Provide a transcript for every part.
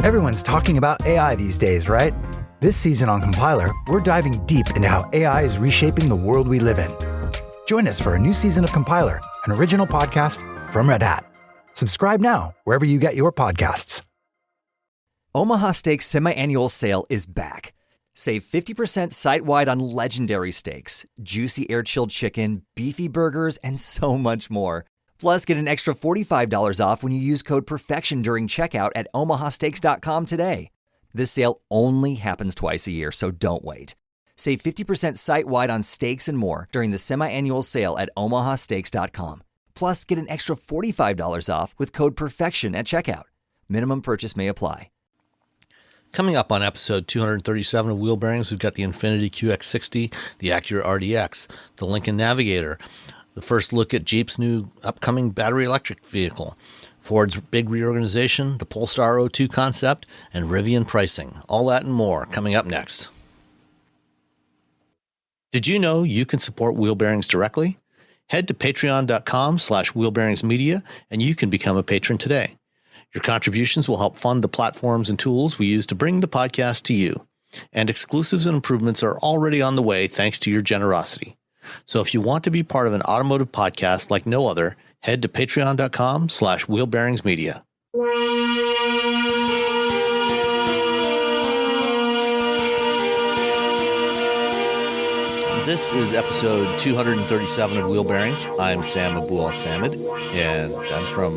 Everyone's talking about AI these days, right? This season on Compiler, we're diving deep into how AI is reshaping the world we live in. Join us for a new season of Compiler, an original podcast from Red Hat. Subscribe now wherever you get your podcasts. Omaha Steaks semi-annual sale is back. Save 50% site-wide on legendary steaks, juicy air-chilled chicken, beefy burgers, and so much more. Plus, get an extra $45 off when you use code PERFECTION during checkout at omahasteaks.com today. This sale only happens twice a year, so don't wait. Save 50% site-wide on steaks and more during the semi-annual sale at omahasteaks.com. Plus, get an extra $45 off with code PERFECTION at checkout. Minimum purchase may apply. Coming up on episode 237 of Wheel Bearings, we've got the Infiniti QX60, the Acura RDX, the Lincoln Navigator, the first look at Jeep's new upcoming battery electric vehicle, Ford's big reorganization, the Polestar O2 concept, and Rivian pricing. All that and more coming up next. Did you know you can support Wheel Bearings directly? Head to patreon.com/wheelbearingsmedia and you can become a patron today. Your contributions will help fund the platforms and tools we use to bring the podcast to you. And exclusives and improvements are already on the way thanks to your generosity. So if you want to be part of an automotive podcast like no other, head to patreon.com/wheelbearingsmedia. This is episode 237 of Wheel Bearings. I'm Sam Abu-Al-Samid, and I'm from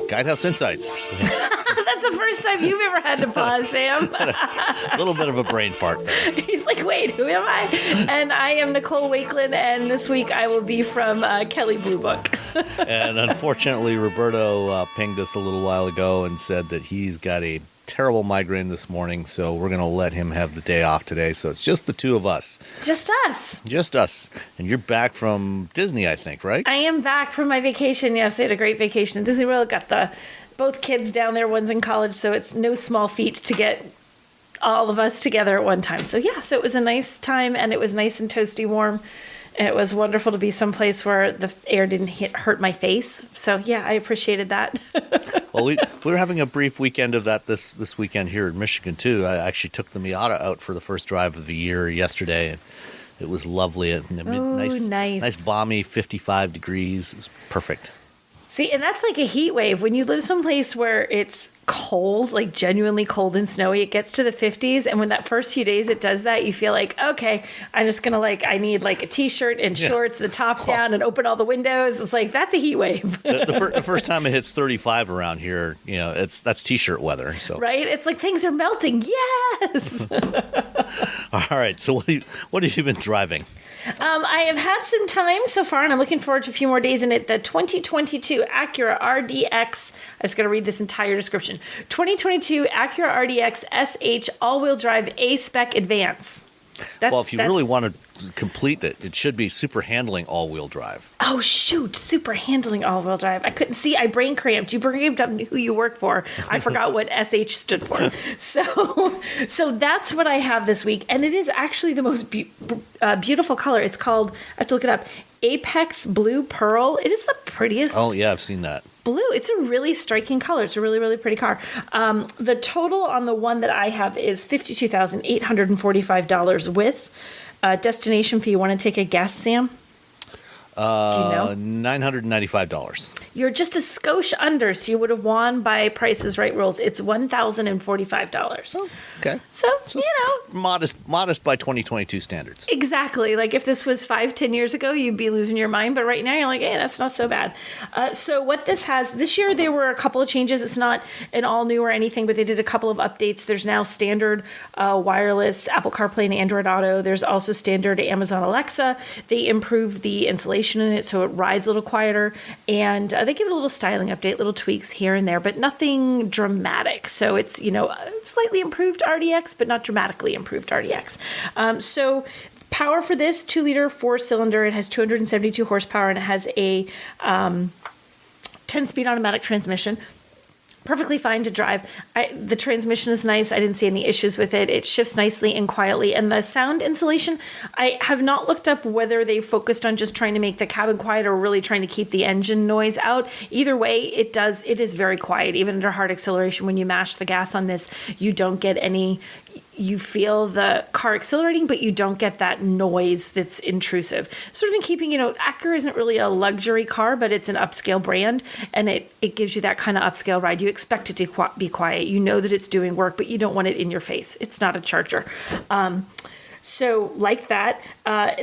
Guidehouse Insights. That's the first time you've ever had to pause, Sam. A little bit of a brain fart there. He's like, wait, who am I? And I am Nicole Wakelin, and this week I will be from Kelly Blue Book. And unfortunately, Roberto pinged us a little while ago and said that he's got a terrible migraine this morning, so we're going to let him have the day off today. So it's just the two of us. Just us. Just us. And you're back from Disney, I think, right? I am back from my vacation. Yes, I had a great vacation in Disney World. Got both kids down there. One's in college, so it's no small feat to get all of us together at one time. So yeah, so it was a nice time, and it was nice and toasty warm. It was wonderful to be someplace where the air didn't hurt my face. So yeah, I appreciated that. Well, we were having a brief weekend of that this weekend here in Michigan too. I actually took the Miata out for the first drive of the year yesterday, and it was lovely. Nice balmy 55 degrees. It was perfect. See, and that's like a heat wave. When you live someplace where it's cold, like genuinely cold and snowy, it gets to the 50s. And when that first few days it does that, you feel like, okay, I'm just going to I need like a t-shirt and shorts, the top down, and open all the windows. It's like, that's a heat wave. the first time it hits 35 around here, that's t-shirt weather. So right? It's like things are melting. Yes. All right. So what have you been driving? I have had some time so far, and I'm looking forward to a few more days in it. The 2022 Acura RDX, I just got to read this entire description. 2022 Acura RDX SH all-wheel drive A-Spec Advance. Well, if you really want to complete it, it should be super handling all-wheel drive. Oh, shoot. Super handling all-wheel drive. I couldn't see. I brain cramped. You brain cramped up who you work for. I forgot what SH stood for. So that's what I have this week. And it is actually the most beautiful color. It's called, I have to look it up, Apex Blue Pearl. It is the prettiest. Oh, yeah, I've seen that. Blue. It's a really striking color. It's a really, really pretty car. The total on the one that I have is $52,845 with destination fee. You want to take a guess, Sam? Do you know? $995. You're just a skosh under, so you would have won by Price is Right rules. It's $1,045. Oh, okay. So modest by 2022 standards. Exactly. Like if this was 5-10 years ago, you'd be losing your mind. But right now, you're like, hey, that's not so bad. So what this has, this year there were a couple of changes. It's not an all new or anything, but they did a couple of updates. There's now standard wireless Apple CarPlay and Android Auto. There's also standard Amazon Alexa. They improved the insulation in it so it rides a little quieter. And they give it a little styling update, little tweaks here and there, but nothing dramatic. So it's, slightly improved RDX, but not dramatically improved RDX. So power for this, 2-liter 4-cylinder. It has 272 horsepower, and it has a 10-speed automatic transmission. Perfectly fine to drive. The transmission is nice. I didn't see any issues with it. It shifts nicely and quietly. And the sound insulation, I have not looked up whether they focused on just trying to make the cabin quiet or really trying to keep the engine noise out. Either way, it is very quiet. Even under hard acceleration, when you mash the gas on this, you don't get any... You feel the car accelerating, but you don't get that noise that's intrusive. Sort of in keeping, Acura isn't really a luxury car, but it's an upscale brand, and it gives you that kind of upscale ride. You expect it to be quiet. You know that it's doing work, but you don't want it in your face. It's not a Charger. So like that,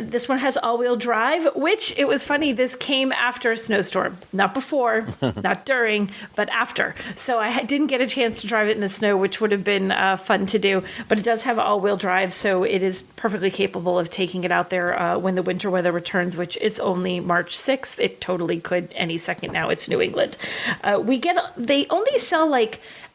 this one has all-wheel drive, which it was funny. This came after a snowstorm, not before, not during, but after. So I didn't get a chance to drive it in the snow, which would have been fun to do. But it does have all-wheel drive, so it is perfectly capable of taking it out there when the winter weather returns, which it's only March 6th. It totally could any second now. It's New England. They only sell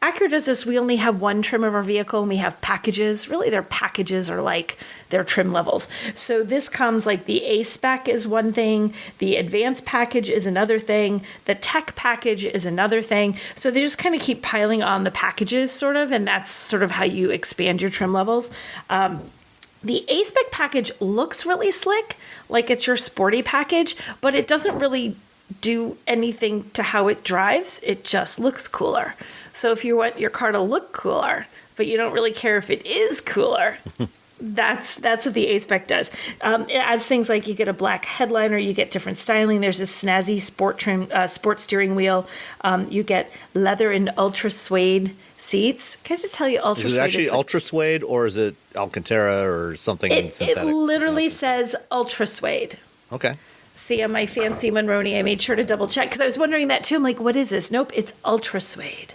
Acura does this. We only have one trim of our vehicle, and we have packages. Really, their packages are like their trim levels. So this comes the A-Spec is one thing, the advanced package is another thing, the tech package is another thing. So they just kind of keep piling on the packages, sort of, and that's sort of how you expand your trim levels. The A-Spec package looks really slick, like it's your sporty package, but it doesn't really do anything to how it drives. It just looks cooler. So if you want your car to look cooler, but you don't really care if it is cooler, that's what the A-Spec does. It adds things like you get a black headliner, you get different styling. There's this snazzy sport steering wheel. You get leather and ultra suede seats. Can I just tell you, ultra suede is it actually ultra suede, or is it Alcantara or something synthetic? It literally says ultra suede. Okay. See, on my fancy Monroney, I made sure to double check because I was wondering that too. I'm like, what is this? Nope, it's ultra suede.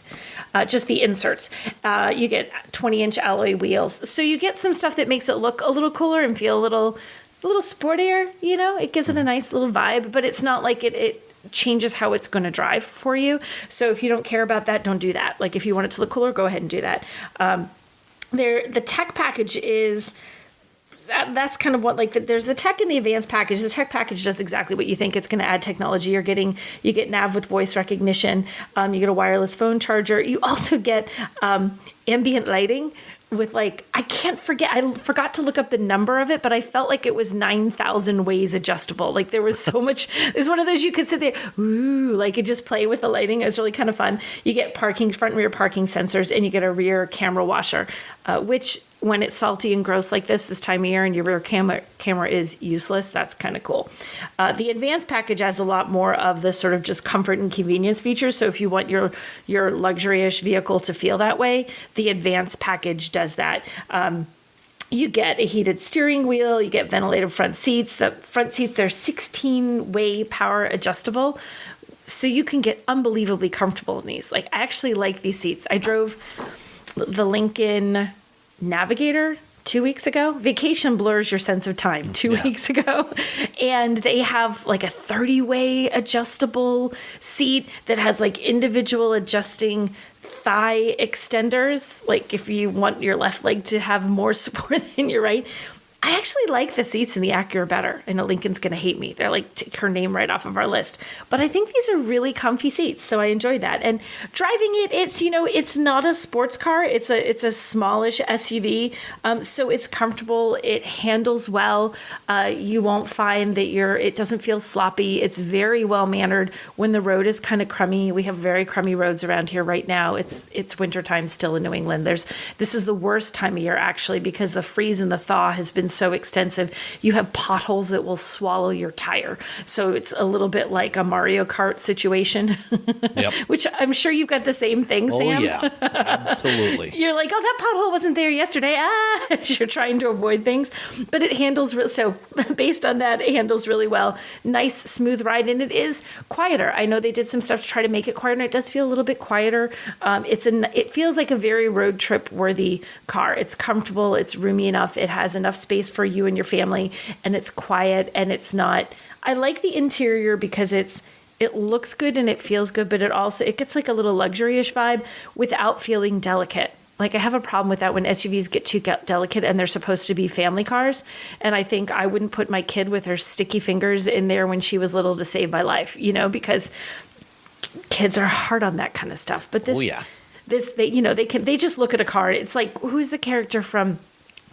Just the inserts. You get 20-inch alloy wheels. So you get some stuff that makes it look a little cooler and feel a little sportier. It gives it a nice little vibe, but it's not like it changes how it's going to drive for you. So if you don't care about that, don't do that. If you want it to look cooler, go ahead and do that. The tech package is... That's kind of what there's the tech and the advanced package. The tech package does exactly what you think. It's going to add technology. You get nav with voice recognition. You get a wireless phone charger. You also get ambient lighting with I forgot to look up the number of it, but I felt like it was 9,000 ways adjustable. There was so much. It's one of those you could sit there, ooh, and just play with the lighting. It was really kind of fun. You get front and rear parking sensors, and you get a rear camera washer, which when it's salty and gross like this time of year and your rear camera is useless, that's kind of cool. The advanced package has a lot more of the sort of just comfort and convenience features. So if you want your luxurious vehicle to feel that way, the advanced package does that. You get a heated steering wheel. You get ventilated front seats. The front seats, they're 16-way power adjustable. So you can get unbelievably comfortable in these. I actually like these seats. I drove the Lincoln Navigator 2 weeks ago. Vacation blurs your sense of time 2 weeks ago. And they have a 30-way adjustable seat that has individual adjusting thigh extenders. If you want your left leg to have more support than your right. I actually like the seats in the Acura better. I know Lincoln's going to hate me. They're take her name right off of our list. But I think these are really comfy seats, so I enjoyed that. And driving it, it's not a sports car. It's a smallish SUV, so it's comfortable. It handles well. You won't find that it doesn't feel sloppy. It's very well mannered when the road is kind of crummy. We have very crummy roads around here right now. It's wintertime still in New England. This is the worst time of year actually because the freeze and the thaw has been so extensive. You have potholes that will swallow your tire. So it's a little bit like a Mario Kart situation, yep. Which I'm sure you've got the same thing, Sam. Oh, yeah, absolutely. You're like, oh, that pothole wasn't there yesterday. You're trying to avoid things. But it handles, so based on that, it handles really well. Nice, smooth ride, and it is quieter. I know they did some stuff to try to make it quieter, and it does feel a little bit quieter. It feels like a very road trip worthy car. It's comfortable, it's roomy enough, it has enough space for you and your family, and it's quiet, and it's not. I like the interior because it looks good and it feels good, but it gets a little luxury-ish vibe without feeling delicate. I have a problem with that when SUVs get too delicate and they're supposed to be family cars. And I think I wouldn't put my kid with her sticky fingers in there when she was little to save my life, because kids are hard on that kind of stuff. But this, Oh, yeah. they just look at a car. It's like, who's the character from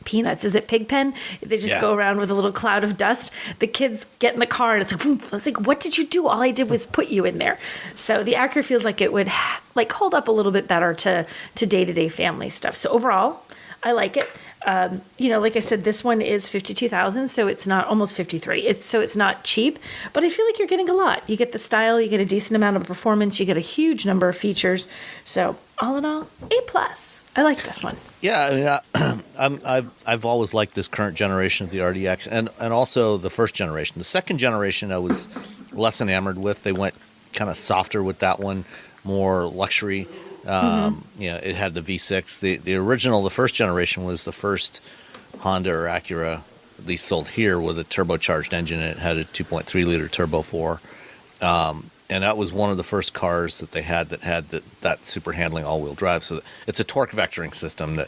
Peanuts? Is it Pigpen? They just go around with a little cloud of dust. The kids get in the car and it's like, woof. It's like, what did you do? All I did was put you in there. So the Acura feels like it would hold up a little bit better to day-to-day family stuff. So overall, I like it. Like I said, this one is $52,000, so it's not almost 53. It's not cheap, but I feel like you're getting a lot. You get the style, you get a decent amount of performance, you get a huge number of features. So all in all, A+. I like this one. Yeah, I mean, I've always liked this current generation of the RDX, and also the first generation. The second generation, I was less enamored with. They went kind of softer with that one, more luxury. It had the V6. The original, the first generation, was the first Honda or Acura, at least sold here, with a turbocharged engine. It had a 2.3 liter turbo 4, and that was one of the first cars that they had that super handling all-wheel drive. So it's a torque vectoring system that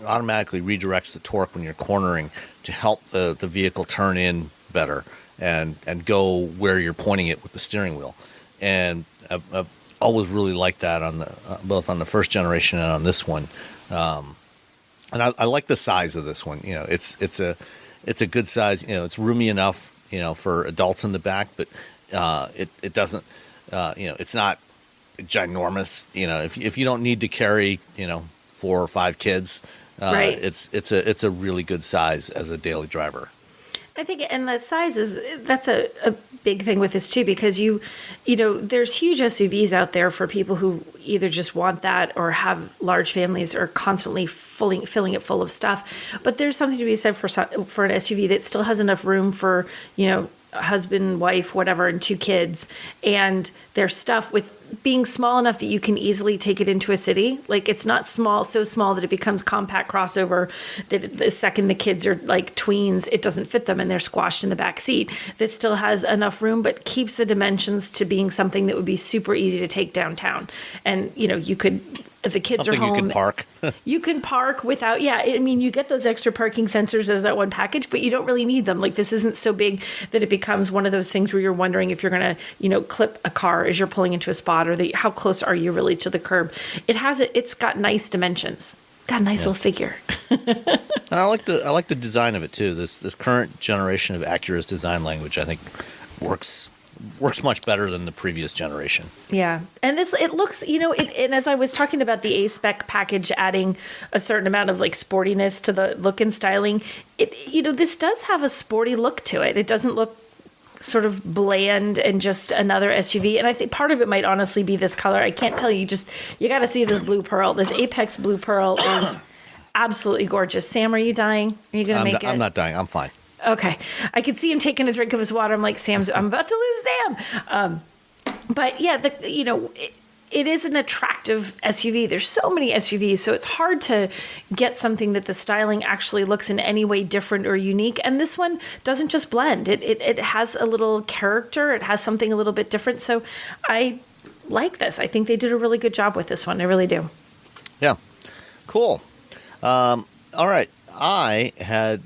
automatically redirects the torque when you're cornering to help the vehicle turn in better and go where you're pointing it with the steering wheel. And I've always really liked that on both on the first generation and on this one, and I like the size of this one. It's a good size. It's roomy enough, for adults in the back, but it doesn't, it's not ginormous. If you don't need to carry 4 or 5 kids, Right. It's a really good size as a daily driver. I think, and the size that's a big thing with this too, because there's huge SUVs out there for people who either just want that or have large families or constantly filling it full of stuff. But there's something to be said for an SUV that still has enough room for, husband, wife, whatever, and 2 kids, and their stuff with being small enough that you can easily take it into a city. Like, it's not so small that it becomes compact crossover, that the second the kids are like tweens, it doesn't fit them and they're squashed in the back seat. This still has enough room, but keeps the dimensions to being something that would be super easy to take downtown. And, you could, if the kids Something are home, you can park. You can park without, you get those extra parking sensors as that one package, but you don't really need them. Like, this isn't so big that it becomes one of those things where you're wondering if you're going to, clip a car as you're pulling into a spot, or how close are you really to the curb. It's got nice dimensions. Got a nice little figure. And I like the design of it too. This current generation of Acura's design language, I think, works much better than the previous generation. Yeah. And it looks, and as I was talking about the A-Spec package adding a certain amount of like sportiness to the look and styling, this does have a sporty look to it. It doesn't look sort of bland and just another SUV. And I think part of it might honestly be this color. I can't tell you, you got to see this blue pearl. This Apex blue pearl is absolutely gorgeous. Sam, are you dying? Are you going to make it? I'm not dying. I'm fine. Okay. I could see him taking a drink of his water. I'm like, I'm about to lose Sam. But yeah, it is an attractive SUV. There's so many SUVs, so it's hard to get something that the styling actually looks in any way different or unique. And this one doesn't just blend. It has a little character. It has something a little bit different. So I like this. I think they did a really good job with this one. I really do. Yeah. Cool. All right. I have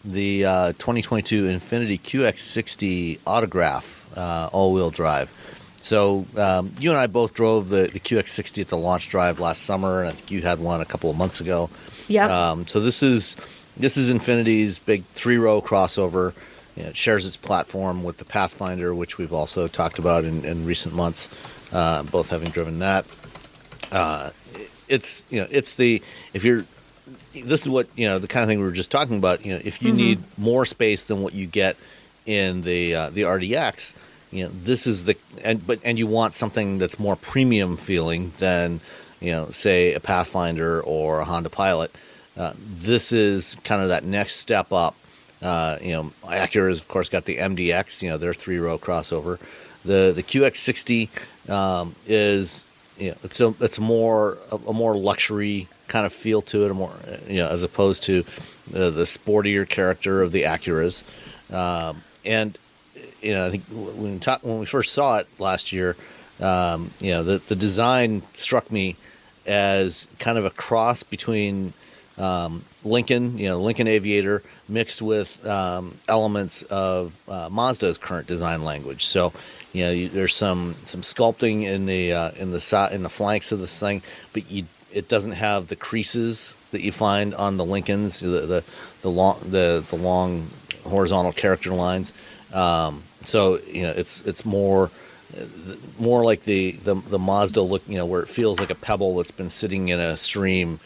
the 2022 Infiniti QX60 Autograph all-wheel drive. So you and I both drove the QX60 at the launch drive last summer, and I think you had one a couple of months ago. Yeah. So this is Infiniti's big 3-row crossover. It shares its platform with the Pathfinder, which we've also talked about in recent months, both having driven that. This is what, the kind of thing we were just talking about. If you need more space than what you get in the RDX, this is and you want something that's more premium feeling than, say a Pathfinder or a Honda Pilot. This is kind of that next step up. Acura's of course got the MDX, their 3-row crossover. The QX60 is, it's a more luxury kind of feel to it, more as opposed to the sportier character of the Acuras. And I think when we first saw it last year, the design struck me as kind of a cross between Lincoln Aviator mixed with elements of Mazda's current design language. So There's some sculpting in the flanks of this thing, but it doesn't have the creases that you find on the Lincolns, the long horizontal character lines. So it's more like the Mazda look, where it feels like a pebble that's been sitting in a stream,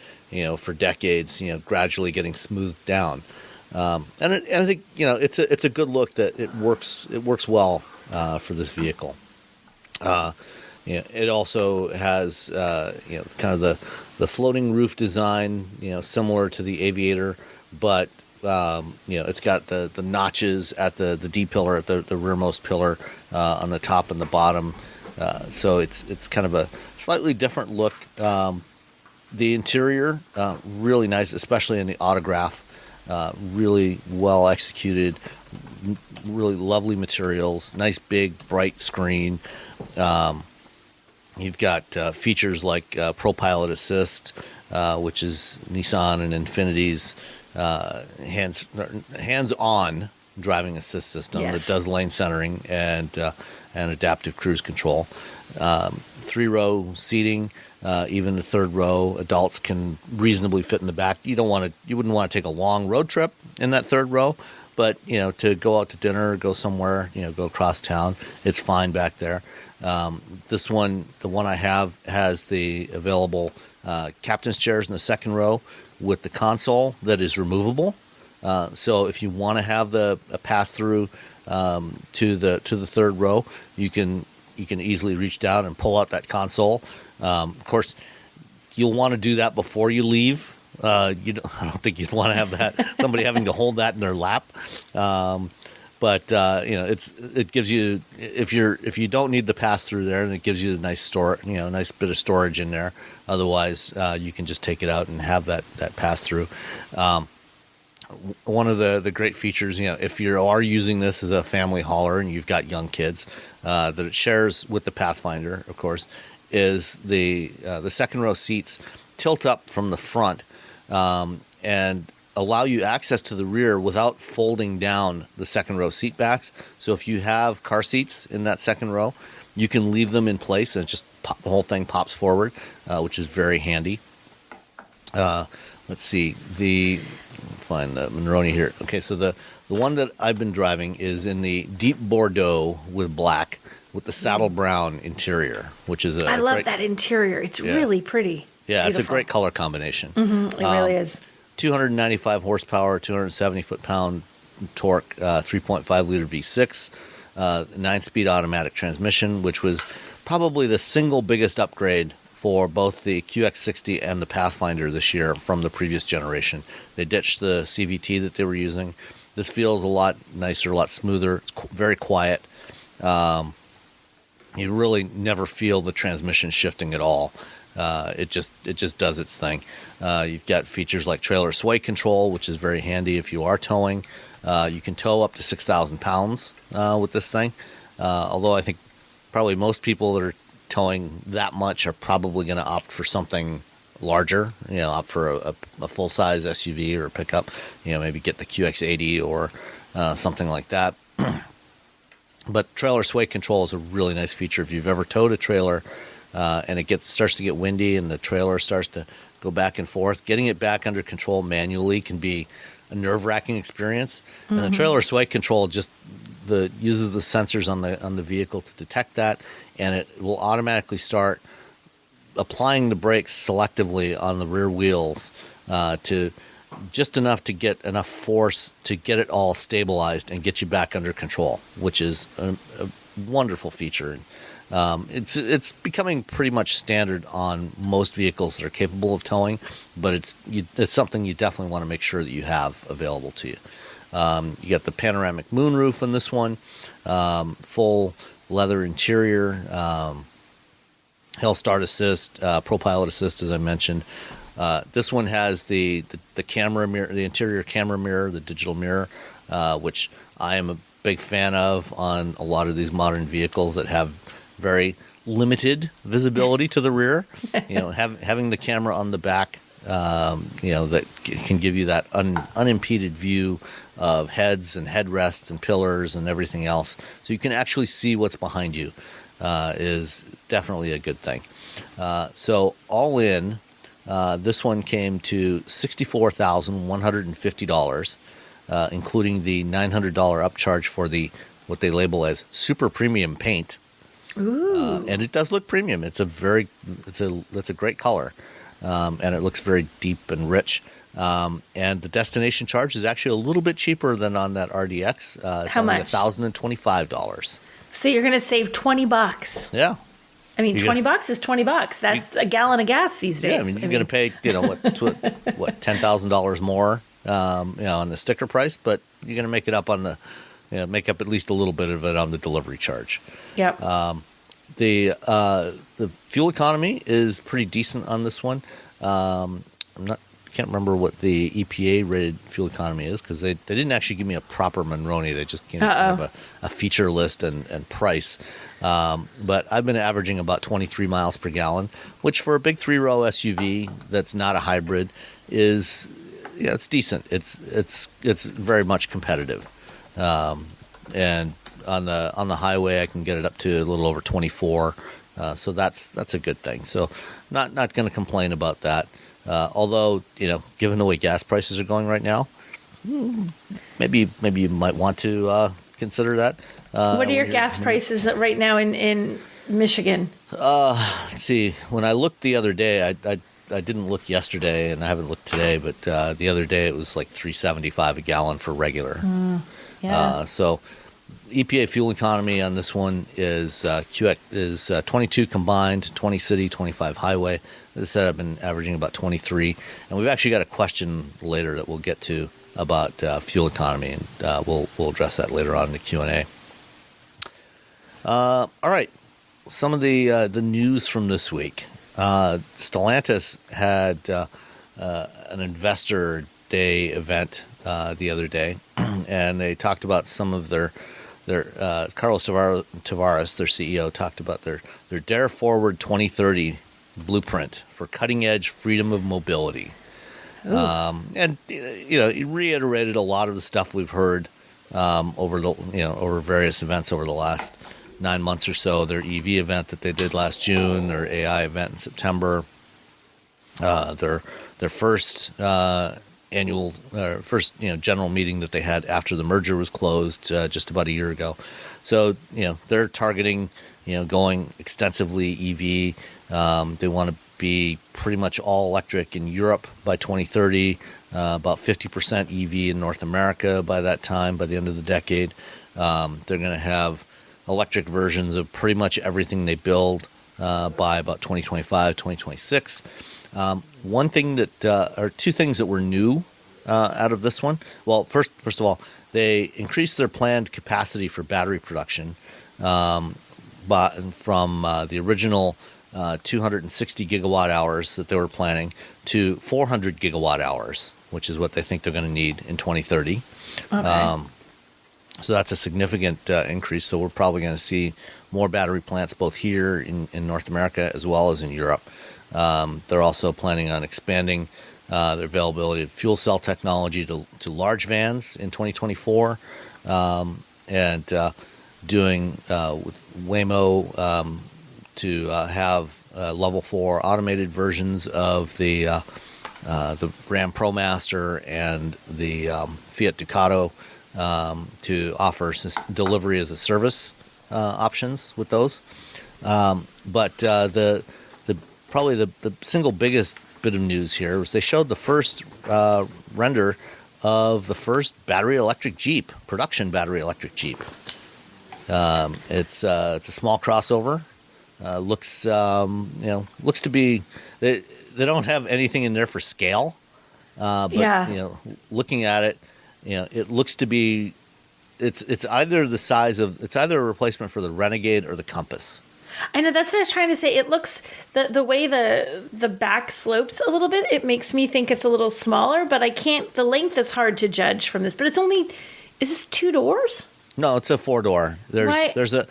for decades, gradually getting smoothed down. And I think it's a good look that it works well for this vehicle. It also has kind of the floating roof design, similar to the Aviator, but it's got the notches at the D pillar, at the rearmost pillar, on the top and the bottom. So it's kind of a slightly different look. The interior, really nice, especially in the Autograph. Really well executed, really lovely materials, nice big bright screen. You've got features like ProPilot Assist, which is Nissan and Infiniti's hands-on driving assist system that does lane centering and adaptive cruise control. 3-row seating, even the third row, adults can reasonably fit in the back. You wouldn't want to take a long road trip in that third row, but to go out to dinner, go somewhere, go across town, it's fine back there. This one, the one I have, has the available captain's chairs in the second row with the console that is removable. So if you want to have a pass through to the third row, you can easily reach down and pull out that console. Of course, you'll want to do that before you leave. I don't think you'd want to have that somebody having to hold that in their lap. But it gives you, if you don't need the pass through there, then it gives you a nice nice bit of storage in there. Otherwise, you can just take it out and have that pass through. One of the great features, if you are using this as a family hauler and you've got young kids, that it shares with the Pathfinder, of course, is the second row seats tilt up from the front and allow you access to the rear without folding down the second row seat backs. So if you have car seats in that second row, you can leave them in place and just the whole thing pops forward, which is very handy. Let's see, find the Monroney here. Okay, so the one that I've been driving is in the deep Bordeaux with black with the saddle brown interior, which is I love that interior. It's really pretty. Yeah, beautiful. It's a great color combination. Mm-hmm, it really is. 295 horsepower, 270 foot-pound torque, 3.5 liter V6, 9-speed automatic transmission, which was probably the single biggest upgrade for both the QX60 and the Pathfinder this year from the previous generation. They ditched the CVT that they were using. This feels a lot nicer, a lot smoother. It's very quiet. You really never feel the transmission shifting at all. It just does its thing. You've got features like trailer sway control, which is very handy if you are towing. You can tow up to 6,000 pounds with this thing. Although I think probably most people that are towing that much are probably going to opt for something larger, opt for a full-size SUV or a pickup, maybe get the QX80 or something like that. But trailer sway control is a really nice feature. If you've ever towed a trailer and it starts to get windy and the trailer starts to go back and forth, getting it back under control manually can be a nerve-wracking experience. Mm-hmm. And the trailer sway control just uses the sensors on the vehicle to detect that, and it will automatically start applying the brakes selectively on the rear wheels to just enough to get enough force to get it all stabilized and get you back under control, which is a wonderful feature. It's becoming pretty much standard on most vehicles that are capable of towing, but it's something you definitely want to make sure that you have available to you. You got the panoramic moonroof on this one, full leather interior, hill start assist, ProPilot assist, as I mentioned. This one has the camera mirror, the interior camera mirror, the digital mirror, which I am a big fan of on a lot of these modern vehicles that have very limited visibility to the rear. Having the camera on the back that can give you that unimpeded view of heads and headrests and pillars and everything else. So you can actually see what's behind you is definitely a good thing. So all in, this one came to $64,150, including the $900 upcharge for what they label as super premium paint. Ooh. And it does look premium. It's a great color, and it looks very deep and rich. And the destination charge is actually a little bit cheaper than on that RDX. It's How only much? $1,025. So you're going to save $20. Yeah. I mean, $20 is $20. That's a gallon of gas these days. Yeah, I mean, you're going to pay, what $10,000 more, on the sticker price, but you're going to make it up on make up at least a little bit of it on the delivery charge. Yep. The fuel economy is pretty decent on this one. Can't remember what the EPA rated fuel economy is because they didn't actually give me a proper Monroney. They just gave me kind of a feature list and price. But I've been averaging about 23 miles per gallon, which for a big 3-row SUV that's not a hybrid is, it's decent. It's very much competitive. And on the highway, I can get it up to a little over 24. So that's a good thing. So not going to complain about that. Although, given the way gas prices are going right now, maybe you might want to consider that. What are your gas prices right now in Michigan? Let's see. When I looked the other day, I didn't look yesterday, and I haven't looked today, but the other day it was like $3.75 a gallon for regular. Yeah. So EPA fuel economy on this one is 22 combined, 20 city, 25 highway. As I said, I've been averaging about 23, and we've actually got a question later that we'll get to about fuel economy, and we'll address that later on in the Q&A. All right, some of the news from this week. Stellantis had an investor day event the other day, and they talked about some of their Carlos Tavares, their CEO, talked about their Dare Forward 2030 blueprint for cutting-edge freedom of mobility. And he reiterated a lot of the stuff we've heard over various events over the last 9 months or so. Their EV event that they did last June, their AI event in September, their first annual general meeting that they had after the merger was closed just about a year ago. So they're targeting going extensively EV. They want to be pretty much all electric in Europe by 2030, about 50% EV in North America by that time, by the end of the decade. They're going to have electric versions of pretty much everything they build by about 2025, 2026. One thing or two things that were new out of this one. Well, first of all, they increased their planned capacity for battery production from the original 260 gigawatt hours that they were planning to 400 gigawatt hours, which is what they think they're going to need in 2030. Okay. So that's a significant increase. So we're probably going to see more battery plants both here in North America as well as in Europe. They're also planning on expanding their availability of fuel cell technology to large vans in 2024, and doing with Waymo to have level 4 automated versions of the Ram ProMaster and the Fiat Ducato to offer delivery as a service options with those. But probably the single biggest bit of news here was they showed the first render of the first battery electric Jeep, production battery electric Jeep. It's a small crossover. Looks to be they don't have anything in there for scale. But looking at it, it looks to be it's either the size of it's either a replacement for the Renegade or the Compass. I know, that's what I was trying to say. It looks the way the back slopes a little bit, it makes me think it's a little smaller, but I can't. The length is hard to judge from this. But it's only, is this 2 doors? No, it's a 4-door. There's a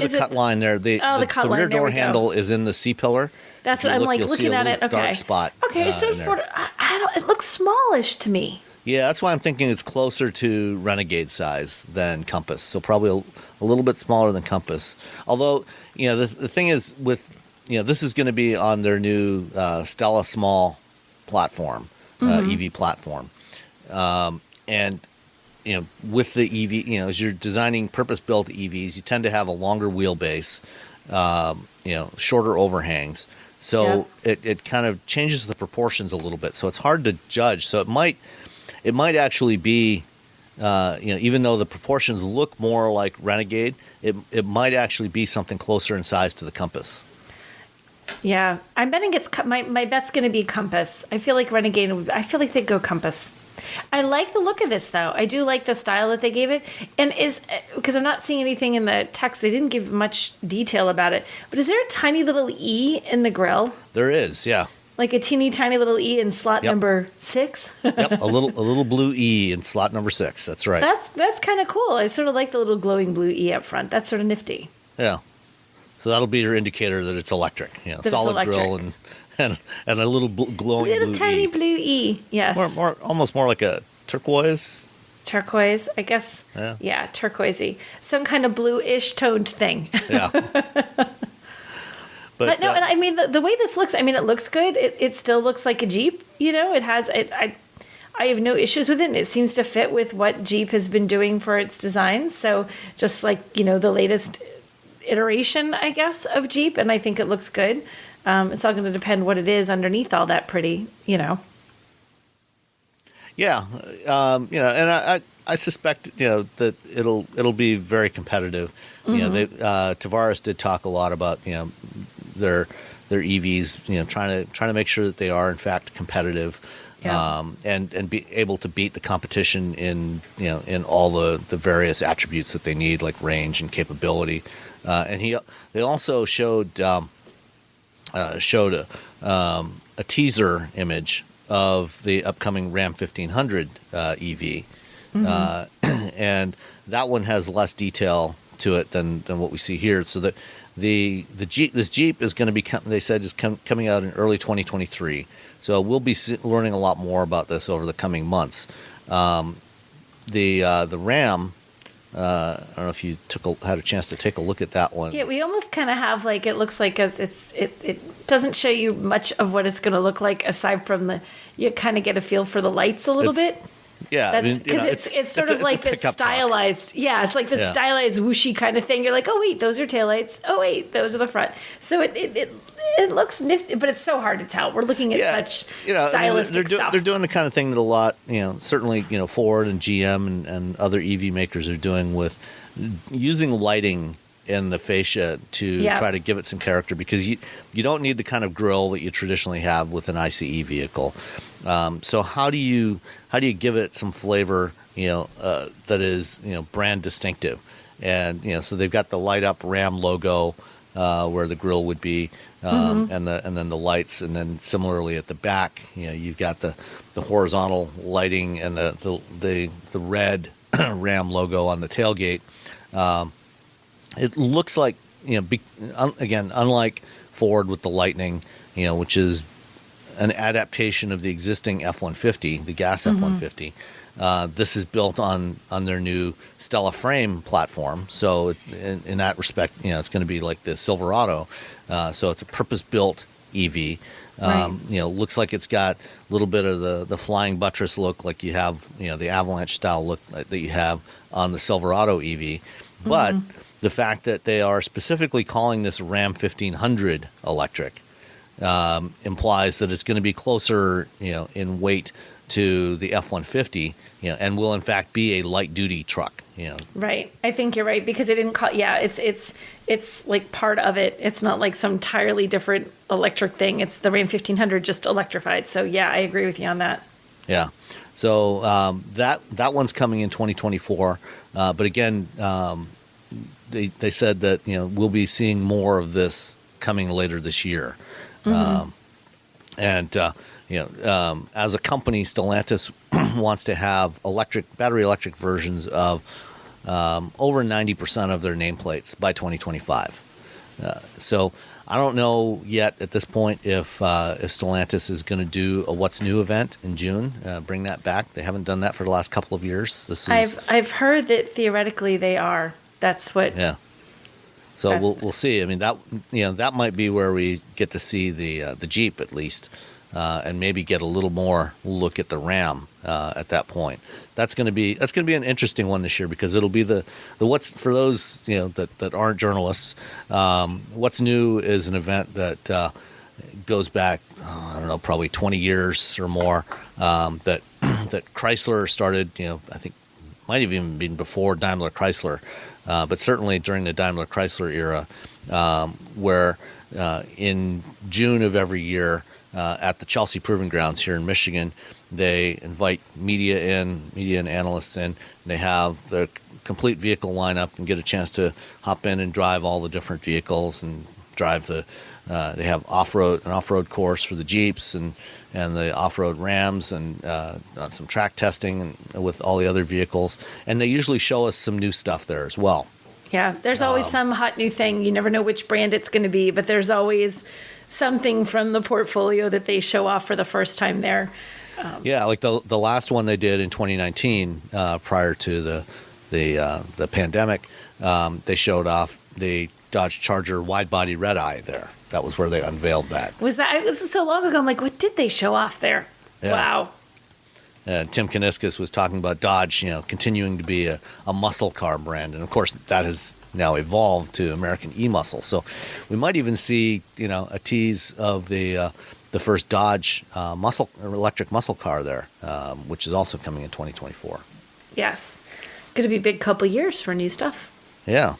cut line there. The cut line. rear door There we go. handle is in the C pillar. That's what I'm like looking at it. Okay. Dark spot. Okay, so it looks smallish to me. Yeah, that's why I'm thinking it's closer to Renegade size than Compass. So probably a little bit smaller than Compass. Although, the thing is with, this is going to be on their new Stella Small platform, EV platform. And, with the EV, as you're designing purpose-built EVs, you tend to have a longer wheelbase, shorter overhangs. So it kind of changes the proportions a little bit. So it's hard to judge. So it might actually be, even though the proportions look more like Renegade, it might actually be something closer in size to the Compass. Yeah, I'm betting my bet's going to be Compass. I feel like Renegade. I feel like they'd go Compass. I like the look of this, though. I do like the style that they gave it, and because I'm not seeing anything in the text. They didn't give much detail about it. But is there a tiny little E in the grille? There is, yeah. Like a teeny tiny little E in slot number 6? Yep, a little blue E in slot number 6. That's right. That's kind of cool. I sort of like the little glowing blue E up front. That's sort of nifty. Yeah. So that'll be your indicator that it's electric. Solid grille and a little glowing little blue tiny E. blue E. Yes. Almost more like a turquoise. Turquoise, I guess. Yeah, turquoisey. Some kind of bluish toned thing. Yeah. But no, and I mean the way this looks. I mean, it looks good. It still looks like a Jeep. It has it. I have no issues with it. It seems to fit with what Jeep has been doing for its designs. So just like the latest iteration, I guess, of Jeep, and I think it looks good. It's all going to depend what it is underneath all that pretty. Yeah. And I suspect that it'll be very competitive. Tavares did talk a lot about their EVs, trying to make sure that they are in fact competitive, and be able to beat the competition in all the various attributes that they need, like range and capability. And they also showed a teaser image of the upcoming Ram 1500 EV, and that one has less detail to it than what we see here. So that this Jeep is going to be, they said, is coming out in early 2023. So we'll be learning a lot more about this over the coming months. The Ram. I don't know if you had a chance to take a look at that one. Yeah, we almost kind of have it looks like it doesn't show you much of what it's going to look like aside from you kind of get a feel for the lights a little bit. Yeah, because it's sort of like this stylized. Truck. Yeah, it's like the stylized whooshy kind of thing. You're like, oh wait, those are taillights. Oh wait, those are the front. So it looks nifty, but it's so hard to tell. We're looking at such stylistic stuff. They're doing the kind of thing that a lot, certainly, Ford and GM and other EV makers are doing with using lighting in the fascia to try to give it some character, because you don't need the kind of grille that you traditionally have with an ICE vehicle. So how do you give it some flavor, that is, brand distinctive? And, so they've got the light up Ram logo, where the grille would be, and then the lights, and then similarly at the back, you've got the horizontal lighting and the red Ram logo on the tailgate. It looks like, again, unlike Ford with the Lightning, which is an adaptation of the existing F-150, the gas F-150. This is built on their new Stella frame platform. So in that respect, it's going to be like the Silverado. So it's a purpose-built EV. Looks like it's got a little bit of the flying buttress look, like you have, the Avalanche style look that you have on the Silverado EV. But the fact that they are specifically calling this Ram 1500 electric implies that it's going to be closer, in weight to the F-150, and will in fact be a light duty truck. Right. I think you're right, because they didn't call. Yeah, it's like part of it. It's not like some entirely different electric thing. It's the Ram 1500 just electrified. So yeah, I agree with you on that. Yeah. So that one's coming in 2024. But again, they said that we'll be seeing more of this coming later this year. As a company, Stellantis wants to have battery electric versions of over 90% of their nameplates by 2025. So I don't know yet at this point if Stellantis is going to do a What's New event in June, bring that back. They haven't done that for the last couple of years. I've heard that theoretically they are. That's what. Yeah. So we'll see. I mean, that might be where we get to see the Jeep at least, and maybe get a little more look at the Ram at that point. That's going to be an interesting one this year, because it'll be the what's, for those that aren't journalists. What's New is an event that goes back, I don't know, probably 20 years or more. That Chrysler started. I think might have even been before Daimler Chrysler. But certainly during the Daimler Chrysler era, where in June of every year at the Chelsea Proving Grounds here in Michigan, they invite media and analysts in. And they have the complete vehicle lineup and get a chance to hop in and drive all the different vehicles and drive they have an off-road course for the Jeeps and the off-road Rams and some track testing with all the other vehicles. And they usually show us some new stuff there as well. Yeah, there's always some hot new thing. You never know which brand it's going to be, but there's always something from the portfolio that they show off for the first time there. Yeah, like the last one they did in 2019, prior to the pandemic, they showed off the Dodge Charger wide-body red-eye there. That was where they unveiled that. It was so long ago. I'm like, what did they show off there? Yeah. Wow. Tim Kuniskis was talking about Dodge, continuing to be a muscle car brand. And, of course, that has now evolved to American e-muscle. So we might even see, a tease of the first Dodge electric muscle car there, which is also coming in 2024. Yes. Going to be a big couple years for new stuff. Yeah.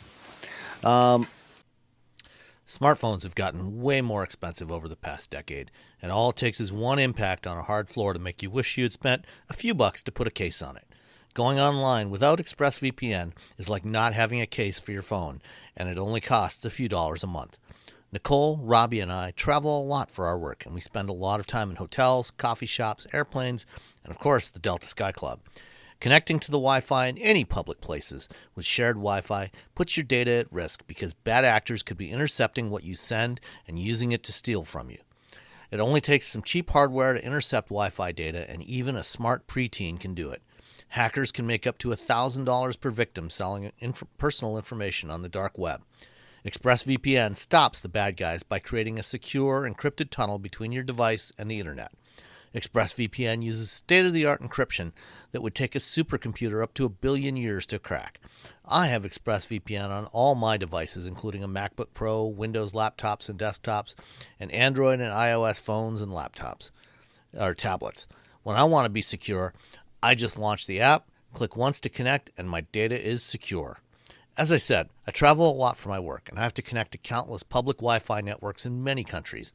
Smartphones have gotten way more expensive over the past decade, and all it takes is one impact on a hard floor to make you wish you had spent a few bucks to put a case on it. Going online without ExpressVPN is like not having a case for your phone, and it only costs a few dollars a month. Nicole, Robbie, and I travel a lot for our work, and we spend a lot of time in hotels, coffee shops, airplanes, and of course the Delta Sky Club. Connecting to the Wi-Fi in any public places with shared Wi-Fi puts your data at risk, because bad actors could be intercepting what you send and using it to steal from you. It only takes some cheap hardware to intercept Wi-Fi data, and even a smart preteen can do it. Hackers can make up to $1,000 per victim selling personal information on the dark web. ExpressVPN stops the bad guys by creating a secure, encrypted tunnel between your device and the internet. ExpressVPN uses state-of-the-art encryption that would take a supercomputer up to 1 billion years to crack. I have ExpressVPN on all my devices, including a MacBook Pro, Windows laptops and desktops, and Android and iOS phones and laptops, or tablets. When I want to be secure, I just launch the app, click once to connect, and my data is secure. As I said, I travel a lot for my work, and I have to connect to countless public Wi-Fi networks in many countries.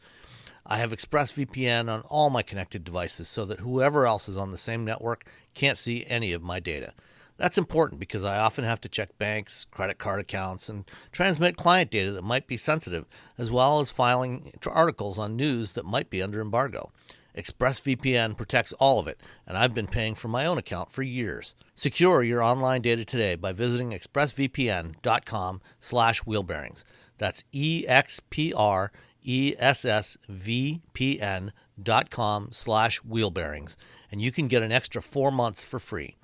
I have ExpressVPN on all my connected devices so that whoever else is on the same network can't see any of my data. That's important because I often have to check banks, credit card accounts, and transmit client data that might be sensitive, as well as filing articles on news that might be under embargo. ExpressVPN protects all of it, and I've been paying for my own account for years. Secure your online data today by visiting expressvpn.com/wheelbearings. That's EXPRESSVPN.com/wheelbearings, and you can get an extra 4 months for free.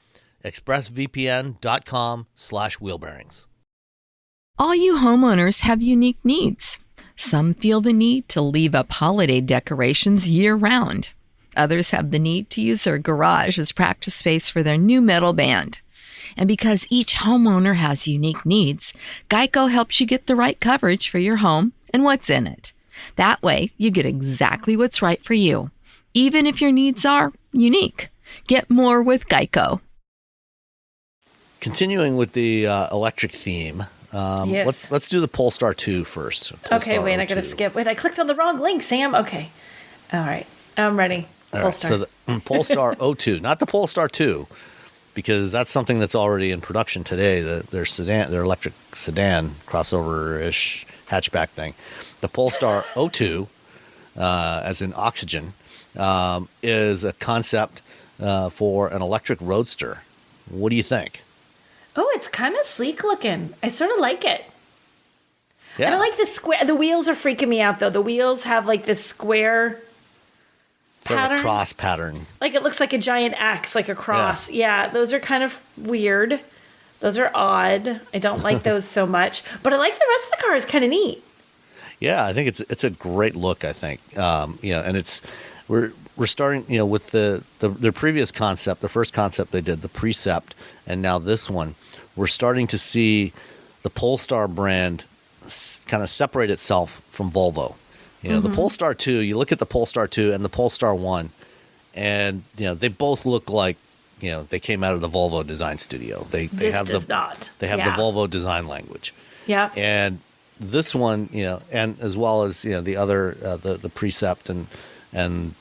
expressvpn.com/wheelbearings. All you homeowners have unique needs. Some feel the need to leave up holiday decorations year-round. Others have the need to use their garage as practice space for their new metal band. And because each homeowner has unique needs, Geico helps you get the right coverage for your home and what's in it. That way, you get exactly what's right for you, even if your needs are unique. Get more with Geico. Continuing with the electric theme, yes. let's do the Polestar 2 first. Okay, wait, I gotta skip. Wait, I clicked on the wrong link, Sam. Okay. All right, I'm ready. Polestar. Right, so the Polestar 02, not the Polestar 2, because that's something that's already in production today. Their electric sedan, crossover-ish hatchback thing. The Polestar 02, as in oxygen, is a concept for an electric roadster. What do you think? Oh, it's kind of sleek looking. I sort of like it. Yeah. I don't like the square. The wheels are freaking me out, though. The wheels have like this square Sort pattern. of a cross pattern. Like it looks like a giant X, like a cross. Yeah, those are kind of weird. Those are odd. I don't like those so much. But I like the rest of the car. It's kind of neat. Yeah, I think it's a great look. I think, and we're starting, with their previous concept, the first concept they did, the Precept, and now this one, we're starting to see the Polestar brand kind of separate itself from Volvo. The Polestar 2, you look at the Polestar 2 and the Polestar 1, and they both look like they came out of the Volvo design studio. They have the Volvo design language. Yeah. And this one, and as well as the other the Precept and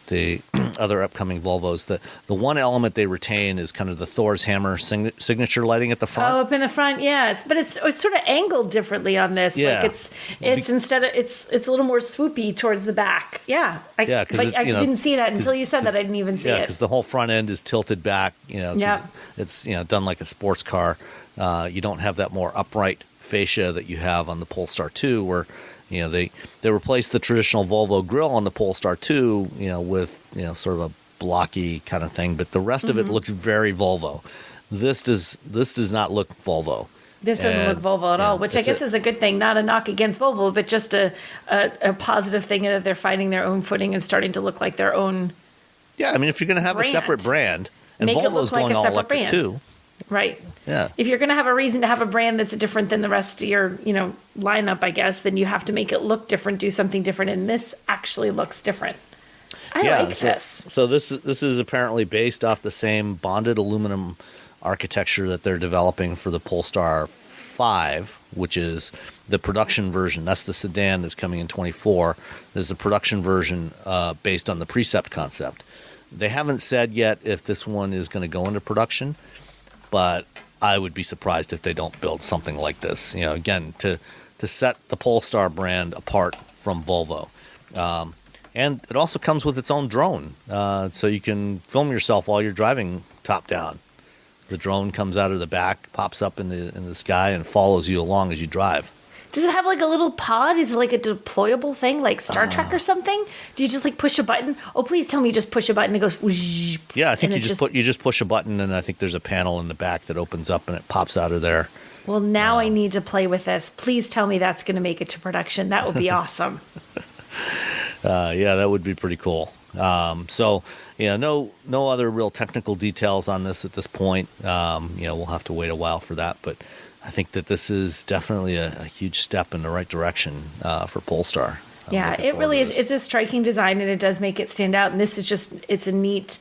the other upcoming Volvos, the one element they retain is kind of the Thor's hammer signature lighting at the front. Oh, up in the front, yes, but it's sort of angled differently on this. Yeah. Like it's instead of it's a little more swoopy towards the back. Yeah, I didn't see that until you said that. I didn't even see it. Yeah, because the whole front end is tilted back. 'Cause it's done like a sports car. You don't have that more upright fascia that you have on the Polestar 2, where they replaced the traditional Volvo grille on the Polestar 2, with sort of a blocky kind of thing, but the rest of it looks very Volvo. This does not look Volvo. This doesn't look Volvo at all, which I guess is a good thing. Not a knock against Volvo, but just a positive thing that they're finding their own footing and starting to look like their own. Yeah, I mean, if you're going to have a separate brand, and make Volvo's it look going like a all separate electric brand. too. Right. Yeah. If you're going to have a reason to have a brand that's different than the rest of your, lineup, I guess, then you have to make it look different, do something different, and this actually looks different. I like this. So this is apparently based off the same bonded aluminum architecture that they're developing for the Polestar 5, which is the production version. That's the sedan that's coming in 24. There's a production version based on the Precept concept. They haven't said yet if this one is going to go into production, but I would be surprised if they don't build something like this. Again, to set the Polestar brand apart from Volvo. And it also comes with its own drone, so you can film yourself while you're driving top down. The drone comes out of the back, pops up in the sky, and follows you along as you drive. Does it have like a little pod? Is it like a deployable thing, like Star Trek or something? Do you just like push a button? Oh, please tell me you just push a button and it goes whoosh. Yeah, I think you just push a button, and I think there's a panel in the back that opens up and it pops out of there. Well, now I need to play with this. Please tell me that's going to make it to production. That would be awesome. Yeah, that would be pretty cool. No other real technical details on this at this point. We'll have to wait a while for that, but I think that this is definitely a huge step in the right direction for Polestar. Yeah, it really is. It's a striking design, and it does make it stand out. And this is it's a neat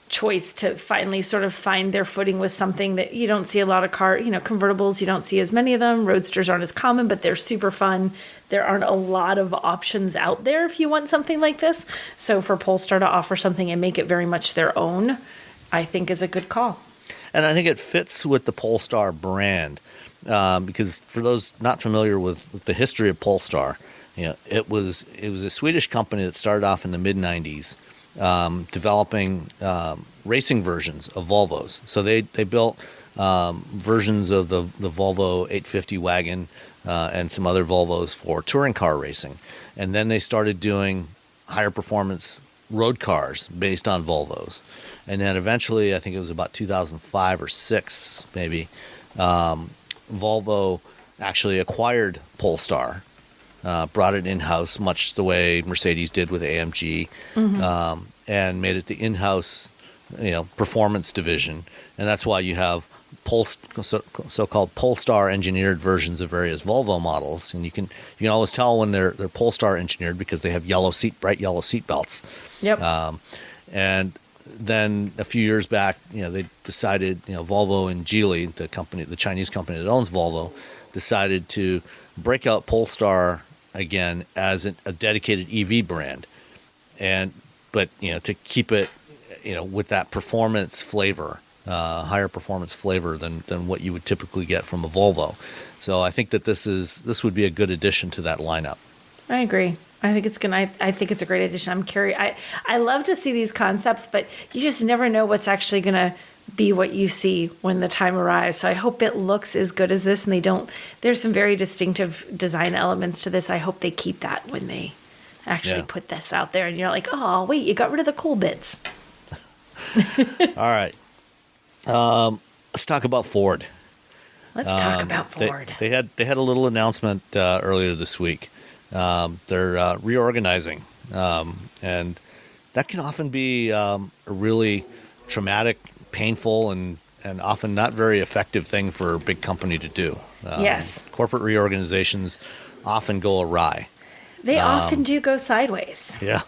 choice to finally sort of find their footing with something that you don't see a lot of convertibles. You don't see as many of them. Roadsters aren't as common, but they're super fun. There aren't a lot of options out there if you want something like this. So for Polestar to offer something and make it very much their own, I think is a good call. And I think it fits with the Polestar brand. Because for those not familiar with the history of Polestar, it was a Swedish company that started off in the mid '90s, developing racing versions of Volvos. So they built versions of the Volvo 850 wagon and some other Volvos for touring car racing, and then they started doing higher performance road cars based on Volvos, and then eventually, I think it was about 2005 or 6 maybe. Volvo actually acquired Polestar, brought it in-house, much the way Mercedes did with AMG, and made it the in-house, performance division. And that's why you have so-called Polestar engineered versions of various Volvo models, and you can always tell when they're Polestar engineered because they have bright yellow seat belts. Yep. And then a few years back, they decided, Volvo and Geely, the Chinese company that owns Volvo, decided to break out Polestar again as a dedicated EV brand, but to keep it, with that performance flavor, higher performance flavor than what you would typically get from a Volvo. So I think that this would be a good addition to that lineup. I agree. I think it's a great addition. I'm curious. I love to see these concepts, but you just never know what's actually going to be what you see when the time arrives. So I hope it looks as good as this, and there's some very distinctive design elements to this. I hope they keep that when they actually put this out there, and you're like, oh, wait, you got rid of the cool bits. All right. Let's talk about Ford. Let's talk about Ford. They had a little announcement earlier this week. They're reorganizing, and that can often be a really traumatic, painful, and often not very effective thing for a big company to do. Yes. Corporate reorganizations often go awry. They often do go sideways. Yeah.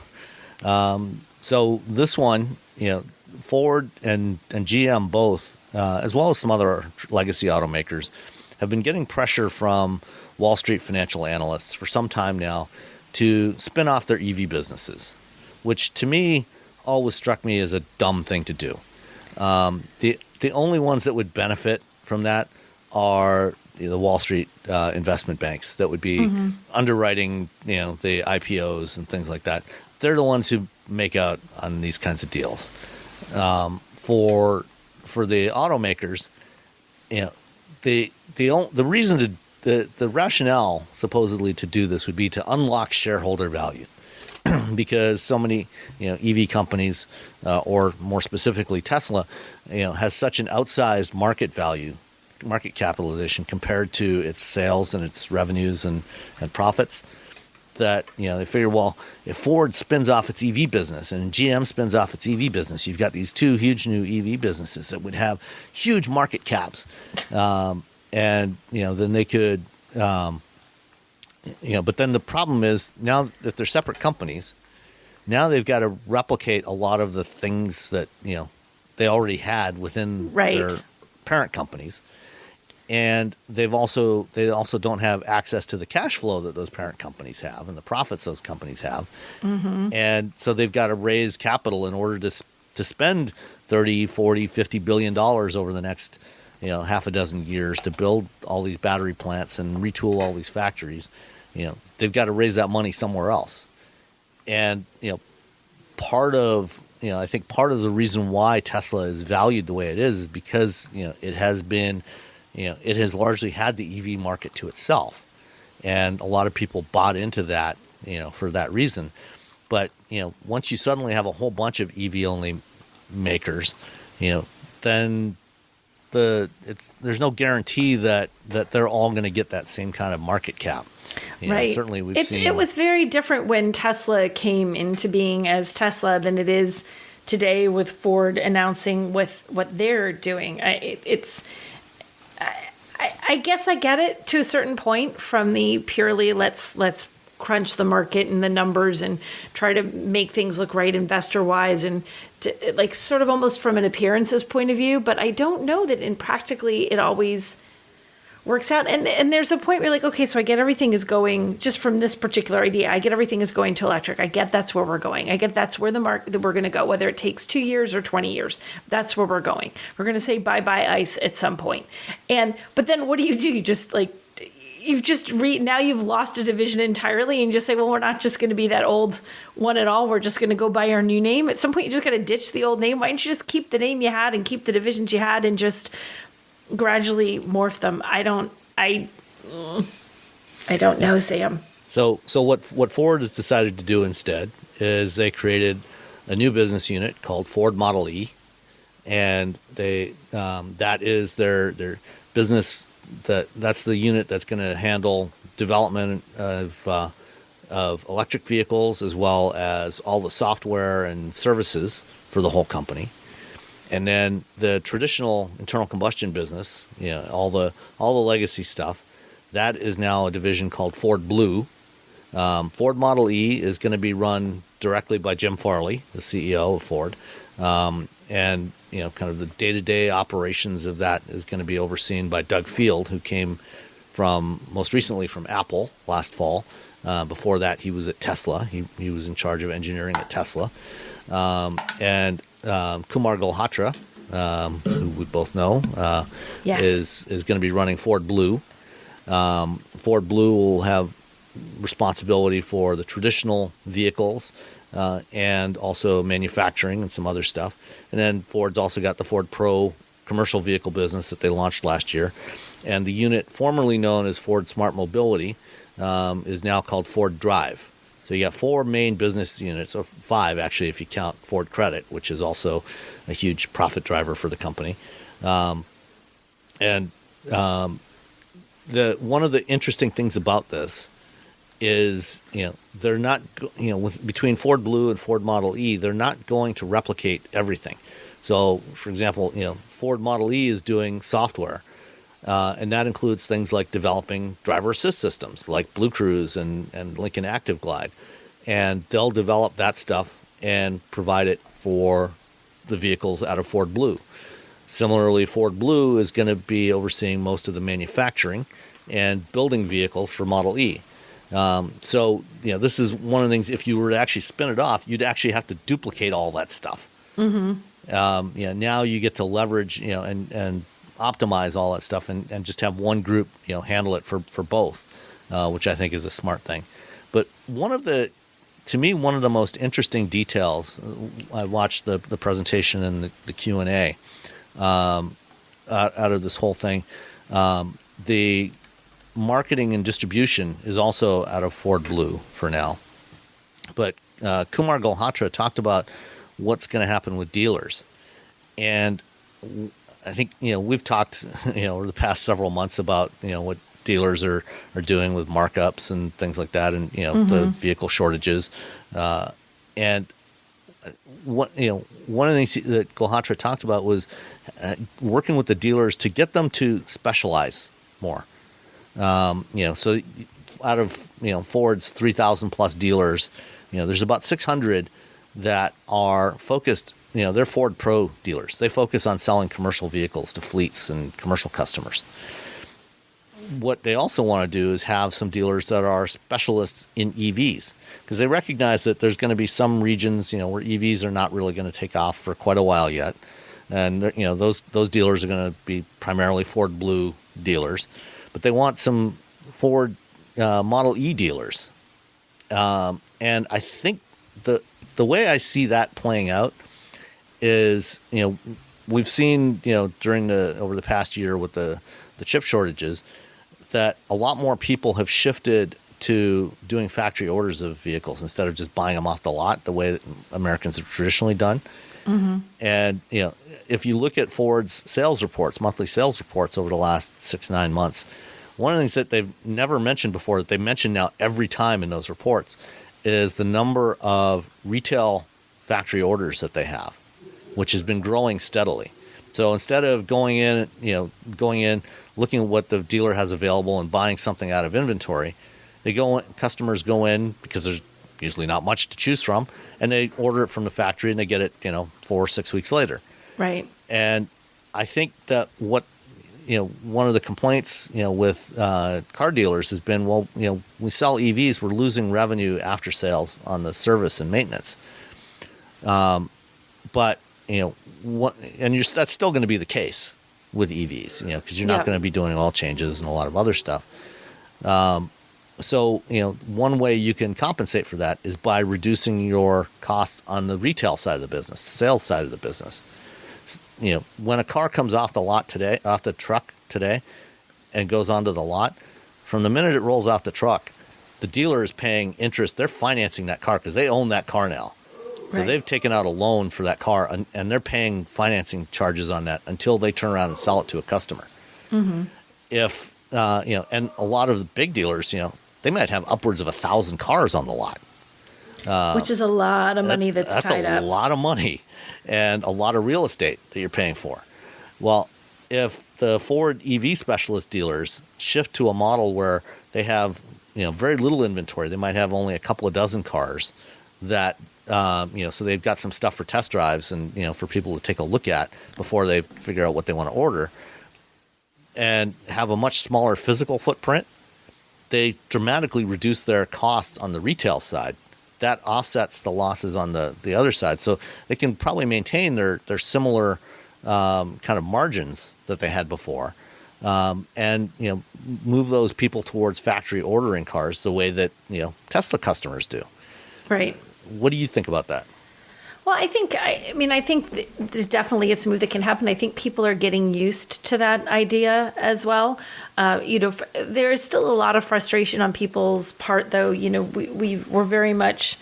So this one, Ford and GM both, as well as some other legacy automakers, have been getting pressure from Wall Street financial analysts for some time now to spin off their EV businesses, which to me always struck me as a dumb thing to do. The only ones that would benefit from that are the Wall Street investment banks that would be underwriting, the IPOs and things like that. They're the ones who make out on these kinds of deals. For the automakers, the reason the rationale supposedly to do this would be to unlock shareholder value. Because so many, EV companies, or more specifically Tesla, has such an outsized market capitalization compared to its sales and its revenues and profits, that they figure, well, if Ford spins off its EV business and GM spins off its EV business, you've got these two huge new EV businesses that would have huge market caps, and then they could. But then the problem is, now that they're separate companies, now they've got to replicate a lot of the things that they already had within their parent companies, and they also don't have access to the cash flow that those parent companies have and the profits those companies have, and so they've got to raise capital in order to spend $30, $40, $50 billion over the next half a dozen years to build all these battery plants and retool all these factories. They've got to raise that money somewhere else. And, I think part of the reason why Tesla is valued the way it is because, it has been, it has largely had the EV market to itself. And a lot of people bought into that, for that reason. But, once you suddenly have a whole bunch of EV only makers, then there's no guarantee that they're all going to get that same kind of market cap. Certainly we've seen. It was very different when Tesla came into being as Tesla than it is today with Ford announcing with what they're doing. I guess I get it to a certain point from the purely let's crunch the market and the numbers and try to make things look right investor wise and to, sort of almost from an appearances point of view. But I don't know that in practically it always works out. And there's a point where you're like, okay, so I get everything is going just from this particular idea. I get everything is going to electric. I get that's where we're going. I get that's where the market that we're going to go, whether it takes 2 years or 20 years. That's where we're going. We're going to say bye-bye ICE at some point. But then what do? You just now you've lost a division entirely and you just say, well, we're not just going to be that old one at all. We're just going to go by our new name. At some point, you just got to ditch the old name. Why don't you just keep the name you had and keep the divisions you had and just gradually morph them? I don't know, Sam. So what Ford has decided to do instead is they created a new business unit called Ford Model E, and they that is their business. That's the unit that's going to handle development of electric vehicles as well as all the software and services for the whole company. And then the traditional internal combustion business, all the legacy stuff, that is now a division called Ford Blue. Ford Model E is going to be run directly by Jim Farley, the CEO of Ford. And kind of the day-to-day operations of that is going to be overseen by Doug Field, who came most recently from Apple last fall. Before that, he was at Tesla. He was in charge of engineering at Tesla. And Kumar Golhatra, who we both know, is going to be running Ford Blue. Ford Blue will have responsibility for the traditional vehicles and also manufacturing and some other stuff. And then Ford's also got the Ford Pro commercial vehicle business that they launched last year. And the unit formerly known as Ford Smart Mobility is now called Ford Drive. So you got 4 main business units, or 5 actually if you count Ford Credit, which is also a huge profit driver for the company. One of the interesting things about this is, they're not, between Ford Blue and Ford Model E, they're not going to replicate everything. So, for example, Ford Model E is doing software, and that includes things like developing driver assist systems like Blue Cruise and Lincoln Active Glide. And they'll develop that stuff and provide it for the vehicles out of Ford Blue. Similarly, Ford Blue is going to be overseeing most of the manufacturing and building vehicles for Model E. So, this is one of the things, if you were to actually spin it off, you'd actually have to duplicate all that stuff. Mm-hmm. Now you get to leverage, and optimize all that stuff and just have one group, handle it for both, which I think is a smart thing. But to me, one of the most interesting details, I watched the presentation and the Q&A out of this whole thing. The marketing and distribution is also out of Ford Blue for now. But Kumar Galhotra talked about what's going to happen with dealers. And I think, we've talked, over the past several months about, what dealers are doing with markups and things like that, and, the vehicle shortages. And one of the things that Galhotra talked about was working with the dealers to get them to specialize more. So out of, Ford's 3,000 plus dealers, there's about 600 that are focused, they're Ford Pro dealers. They focus on selling commercial vehicles to fleets and commercial customers. What they also want to do is have some dealers that are specialists in EVs, because they recognize that there's going to be some regions, where EVs are not really going to take off for quite a while yet. And, those dealers are going to be primarily Ford Blue dealers. But they want some Ford Model E dealers. And I think the way I see that playing out is, we've seen, over the past year with the chip shortages, that a lot more people have shifted to doing factory orders of vehicles instead of just buying them off the lot the way that Americans have traditionally done. Mm-hmm. And, if you look at Ford's sales reports, monthly sales reports over the last 6-9 months, one of the things that they've never mentioned before that they mention now every time in those reports is the number of retail factory orders that they have, which has been growing steadily. So instead of going in, looking at what the dealer has available and buying something out of inventory, customers go in because there's usually not much to choose from, and they order it from the factory and they get it, 4 or 6 weeks later. Right. And I think that one of the complaints, with car dealers has been, we sell EVs, we're losing revenue after sales on the service and maintenance. But, that's still going to be the case with EVs, because you're not going to be doing oil changes and a lot of other stuff. So, one way you can compensate for that is by reducing your costs on the retail side of the business, the sales side of the business. When a car comes off the truck today and goes onto the lot, from the minute it rolls off the truck, the dealer is paying interest. They're financing that car because they own that car now. So they've taken out a loan for that car, and they're paying financing charges on that until they turn around and sell it to a customer. Mm-hmm. If, and a lot of the big dealers, they might have upwards of 1,000 cars on the lot. Which is a lot of money that's tied up. That's a lot of money and a lot of real estate that you're paying for. Well, if the Ford EV specialist dealers shift to a model where they have, very little inventory, they might have only a couple of dozen cars that, so they've got some stuff for test drives and, for people to take a look at before they figure out what they want to order, and have a much smaller physical footprint, they dramatically reduce their costs on the retail side. That offsets the losses on the other side. So they can probably maintain their similar kind of margins that they had before, and move those people towards factory ordering cars the way that Tesla customers do. Right. What do you think about that? Well, I think there's definitely it's a move that can happen. I think people are getting used to that idea as well. There is still a lot of frustration on people's part, though. We're very much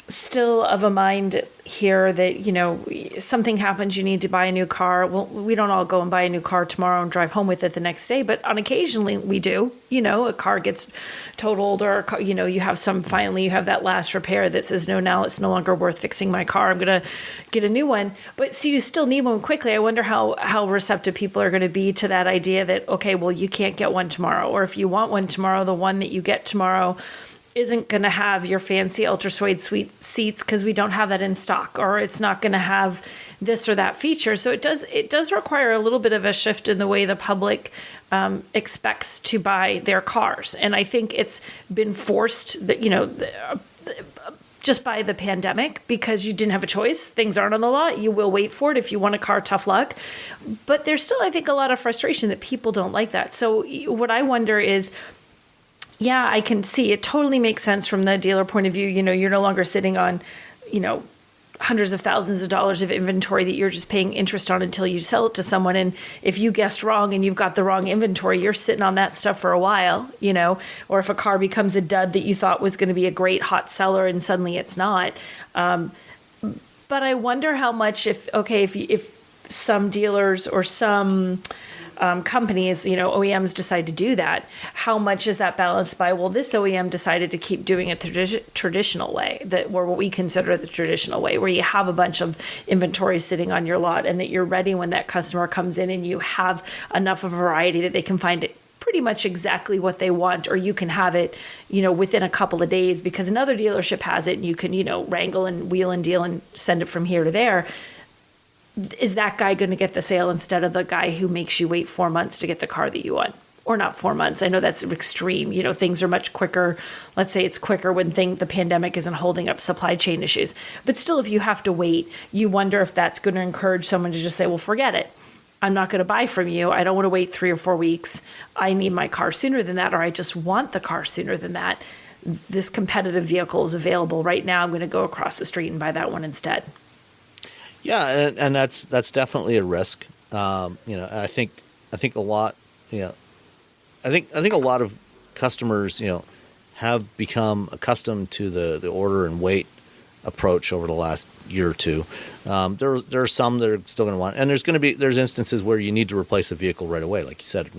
still of a mind here that, something happens, you need to buy a new car. Well, we don't all go and buy a new car tomorrow and drive home with it the next day, but on occasionally we do. A car gets totaled, or, you have that last repair that says, no, now it's no longer worth fixing my car. I'm going to get a new one. But so you still need one quickly. I wonder how receptive people are going to be to that idea that, okay, well, you can't get one tomorrow. Or if you want one tomorrow, the one that you get tomorrow isn't going to have your fancy ultra suede suite seats because we don't have that in stock, or it's not going to have this or that feature. So it does require a little bit of a shift in the way the public expects to buy their cars. And I think it's been forced that, just by the pandemic, because you didn't have a choice. Things aren't on the lot. You will wait for it. If you want a car, tough luck. But there's still, I think, a lot of frustration that people don't like that. So what I wonder is, yeah, I can see it totally makes sense from the dealer point of view. You're no longer sitting on, hundreds of thousands of dollars of inventory that you're just paying interest on until you sell it to someone. And if you guessed wrong and you've got the wrong inventory, you're sitting on that stuff for a while, or if a car becomes a dud that you thought was going to be a great hot seller and suddenly it's not. But I wonder how much if some dealers or some companies, OEMs decide to do that, how much is that balanced by, well, this OEM decided to keep doing it the traditional way, or what we consider the traditional way, where you have a bunch of inventory sitting on your lot and that you're ready when that customer comes in and you have enough of a variety that they can find it pretty much exactly what they want, or you can have it, within a couple of days because another dealership has it and you can, wrangle and wheel and deal and send it from here to there. Is that guy going to get the sale instead of the guy who makes you wait 4 months to get the car that you want? Or not 4 months. I know that's extreme. Things are much quicker. Let's say it's quicker when the pandemic isn't holding up supply chain issues. But still, if you have to wait, you wonder if that's going to encourage someone to just say, well, forget it. I'm not going to buy from you. I don't want to wait 3 or 4 weeks. I need my car sooner than that, or I just want the car sooner than that. This competitive vehicle is available right now. I'm going to go across the street and buy that one instead. Yeah, and that's definitely a risk. I think a lot. I think a lot of customers, have become accustomed to the order and wait approach over the last year or two. There are some that are still going to want, and there's instances where you need to replace a vehicle right away, like you said,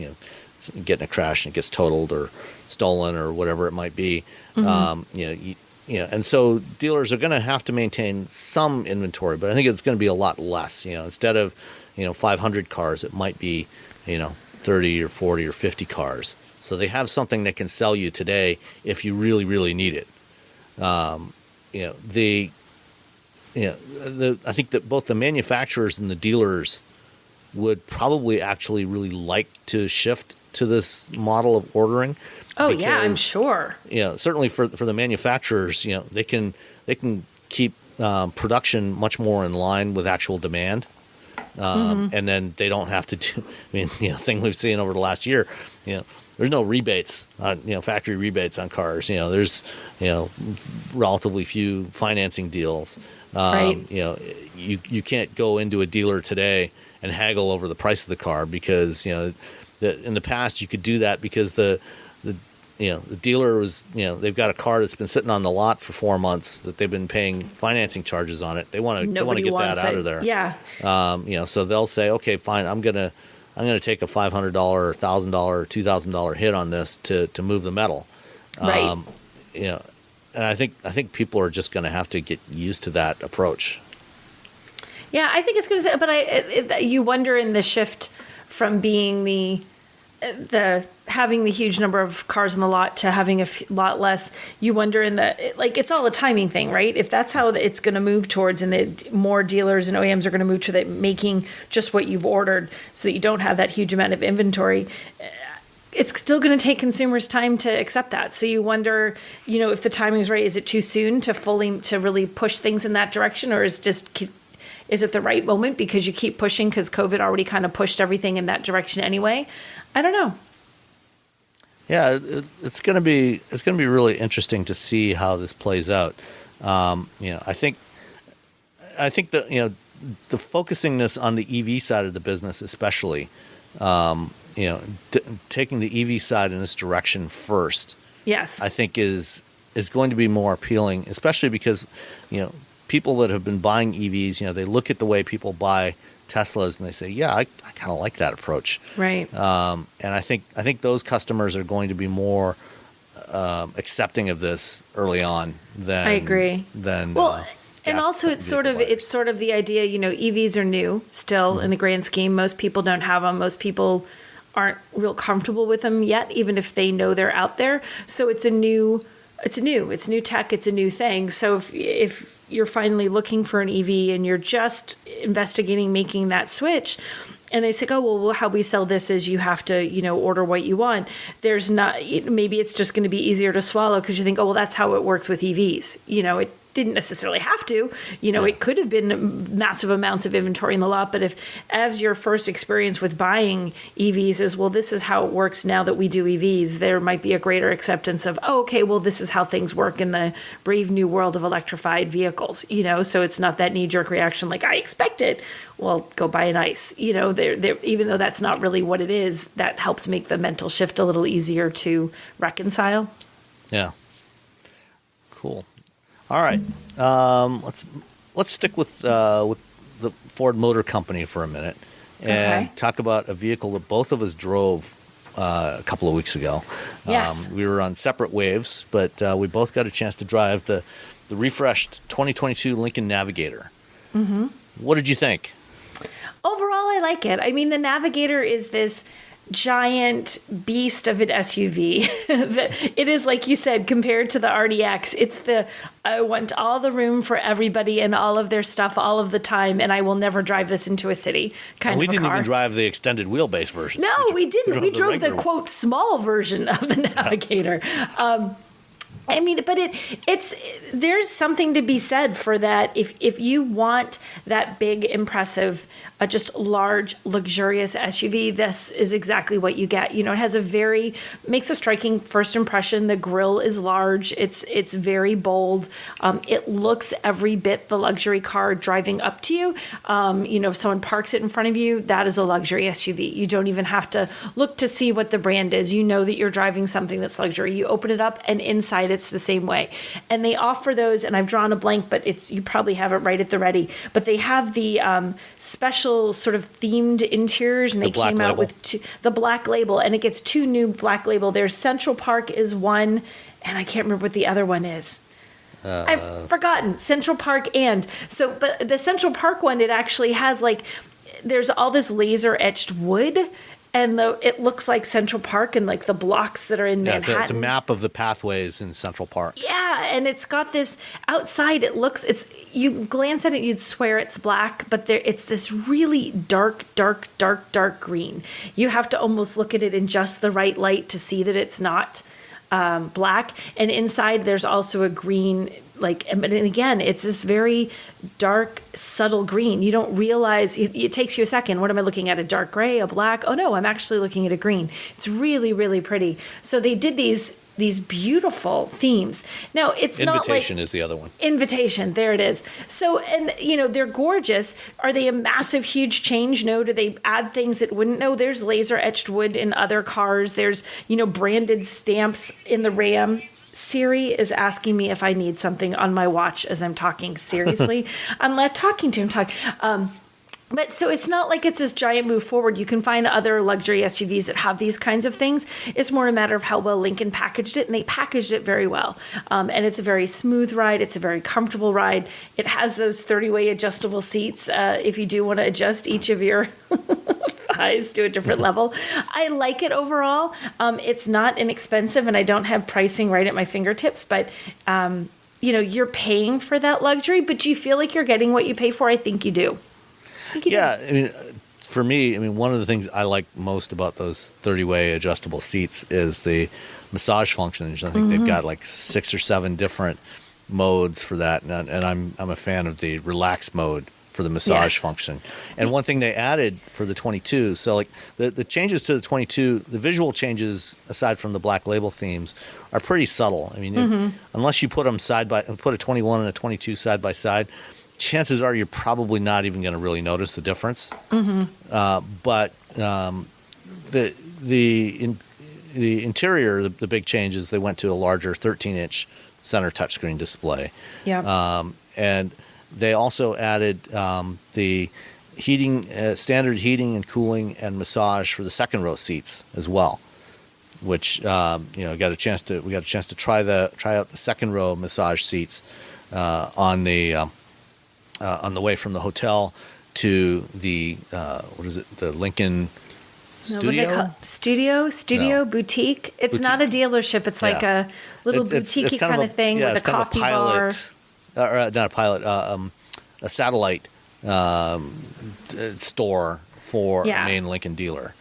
get in a crash and it gets totaled or stolen or whatever it might be. Mm-hmm. And so dealers are going to have to maintain some inventory, but I think it's going to be a lot less. Instead of 500 cars, it might be 30 or 40 or 50 cars. So they have something that can sell you today if you really, really need it. I think that both the manufacturers and the dealers would probably actually really like to shift to this model of ordering. Oh, because, yeah, I'm sure. Certainly for the manufacturers, they can keep production much more in line with actual demand, and then they don't have to do. Thing we've seen over the last year, there's no rebates on factory rebates on cars. There's relatively few financing deals. Right. You can't go into a dealer today and haggle over the price of the car because in the past you could do that because the dealer was, they've got a car that's been sitting on the lot for 4 months that they've been paying financing charges on it. They want to get that out of there. Yeah. So they'll say, okay, fine, I'm gonna take a $500, $1,000, $2,000 hit on this to move the metal. Right. And I think people are just going to have to get used to that approach. Yeah, I think it's going to. But you wonder in the shift from being the having the huge number of cars in the lot to having a lot less, you wonder it's all a timing thing, right? If that's how it's going to move towards, and that more dealers and OEMs are going to move to making just what you've ordered so that you don't have that huge amount of inventory, it's still going to take consumers time to accept that. So you wonder, if the timing is right, is it too soon to really push things in that direction, or is it the right moment because you keep pushing because COVID already kind of pushed everything in that direction anyway? I don't know. Yeah, it's going to be really interesting to see how this plays out. I think that the focusingness on the EV side of the business, especially, taking the EV side in this direction first. Yes, I think is going to be more appealing, especially because people that have been buying EVs, they look at the way people buy Teslas and they say, yeah, I kind of like that approach. right. And I think those customers are going to be more accepting of this early on than I agree. Well, and also it's sort of the idea, EVs are new still in the grand scheme. Most people don't have them. Most people aren't real comfortable with them yet, even if they know they're out there. So it's new tech. It's a new thing. So if you're finally looking for an EV and you're just investigating making that switch, and they say, oh, well, how we sell this is you have to, order what you want. There's not, maybe it's just going to be easier to swallow because you think, oh, well, that's how it works with EVs. It didn't necessarily have to, it could have been massive amounts of inventory in the lot. But if as your first experience with buying EVs is, well, this is how it works now that we do EVs, there might be a greater acceptance of, oh, okay, well, this is how things work in the brave new world of electrified vehicles, so it's not that knee-jerk reaction like I expected. Well, go buy an ICE, even though that's not really what it is, that helps make the mental shift a little easier to reconcile. Yeah. Cool. All right, let's stick with the Ford Motor Company for a minute and talk about a vehicle that both of us drove a couple of weeks ago. Yes. We were on separate waves, but we both got a chance to drive the refreshed 2022 Lincoln Navigator. Mm-hmm. What did you think? Overall, I like it. I mean, the Navigator is this giant beast of an SUV. It is, like you said, compared to the RDX, I want all the room for everybody and all of their stuff all of the time, and I will never drive this into a city kind of a car. We didn't even drive the extended wheelbase version. No, we didn't. We drove the quote small version of the Navigator. I mean, but there's something to be said for that. If you want that big, impressive, just large, luxurious SUV, this is exactly what you get. It has makes a striking first impression. The grille is large. It's very bold. It looks every bit the luxury car driving up to you. If someone parks it in front of you, that is a luxury SUV. You don't even have to look to see what the brand is. You know that you're driving something that's luxury. You open it up and inside it's the same way. And they offer those, and I've drawn a blank, but you probably have it right at the ready. But they have the special sort of themed interiors, and they came out with the black label, and it gets two new black label. There's Central Park is one, and I can't remember what the other one is. I've forgotten. Central Park but the Central Park one, it actually has there's all this laser etched wood, and it looks like Central Park and the blocks that are in Manhattan. It's a map of the pathways in Central Park. Yeah, and it's got this outside. You glance at it, you'd swear it's black, but it's this really dark green. You have to almost look at it in just the right light to see that it's not black. And inside there's also a green. And again, it's this very dark, subtle green. You don't realize, it takes you a second. What am I looking at? A dark gray, a black? Oh no, I'm actually looking at a green. It's really, really pretty. So they did these beautiful themes. Now, it's Invitation is the other one. Invitation, there it is. So, and they're gorgeous. Are they a massive, huge change? No. Do they add things that wouldn't? No. There's laser etched wood in other cars. There's, branded stamps in the Ram. Siri is asking me if I need something on my watch as I'm talking. Seriously, I'm not talking to him. But so it's not like it's this giant move forward. You can find other luxury SUVs that have these kinds of things. It's more a matter of how well Lincoln packaged it, and they packaged it very well. And it's a very smooth ride. It's a very comfortable ride. It has those 30-way adjustable seats if you do want to adjust each of your thighs to a different level. I like it overall. It's not inexpensive, and I don't have pricing right at my fingertips, but you're paying for that luxury, but do you feel like you're getting what you pay for? I think you do. Yeah, I mean, for me, one of the things I like most about those 30-way adjustable seats is the massage functions. I think they've got 6 or 7 different modes for that, and I'm a fan of the relax mode for the massage Yes. function. And one thing they added for the 22, so like the changes to the 22, the visual changes aside from the black label themes are pretty subtle. I mean, unless you put them put a 21 and a 22 side by side, chances are you're probably not even going to really notice the difference. But the interior, the big changes, they went to a larger 13-inch center touchscreen display. Yeah. And they also added the heating, standard heating and cooling and massage for the second row seats as well, which we got a chance to try out the second row massage seats on the way from the hotel to the the Lincoln Studio? Studio, No. boutique. It's Boutique. not a dealership. It's like a little boutique kind of thing with a it's kind coffee of a pilot, bar. not a pilot, a satellite store for a main Lincoln dealer.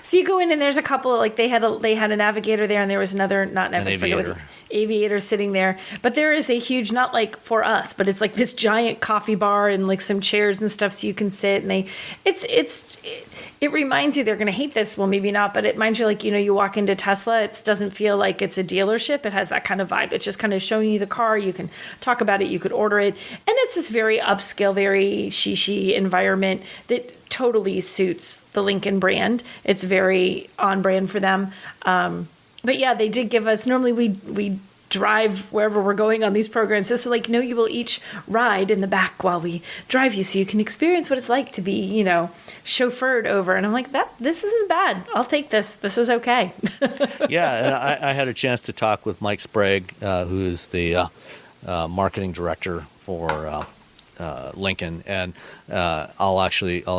So you go in and there's a couple, like they had a Navigator there, and there was another, not Navigator, Aviator sitting there. But there is a huge, not like for us, but it's like this giant coffee bar and like some chairs and stuff so you can sit. And it reminds you, they're going to hate this. Well, maybe not, but it reminds you, like, you walk into Tesla, it doesn't feel like it's a dealership. It has that kind of vibe. It's just kind of showing you the car. You can talk about it. You could order it. And it's this very upscale, very shishi environment that totally suits the Lincoln brand. It's very on brand for them. But yeah, they did give us, normally we drive wherever we're going on these programs. This is like, no, you will each ride in the back while we drive you so you can experience what it's like to be, chauffeured over. And I'm like, this isn't bad. I'll take this. This is okay. Yeah, and I had a chance to talk with Mike Sprague, who is the marketing director for Lincoln, and I'll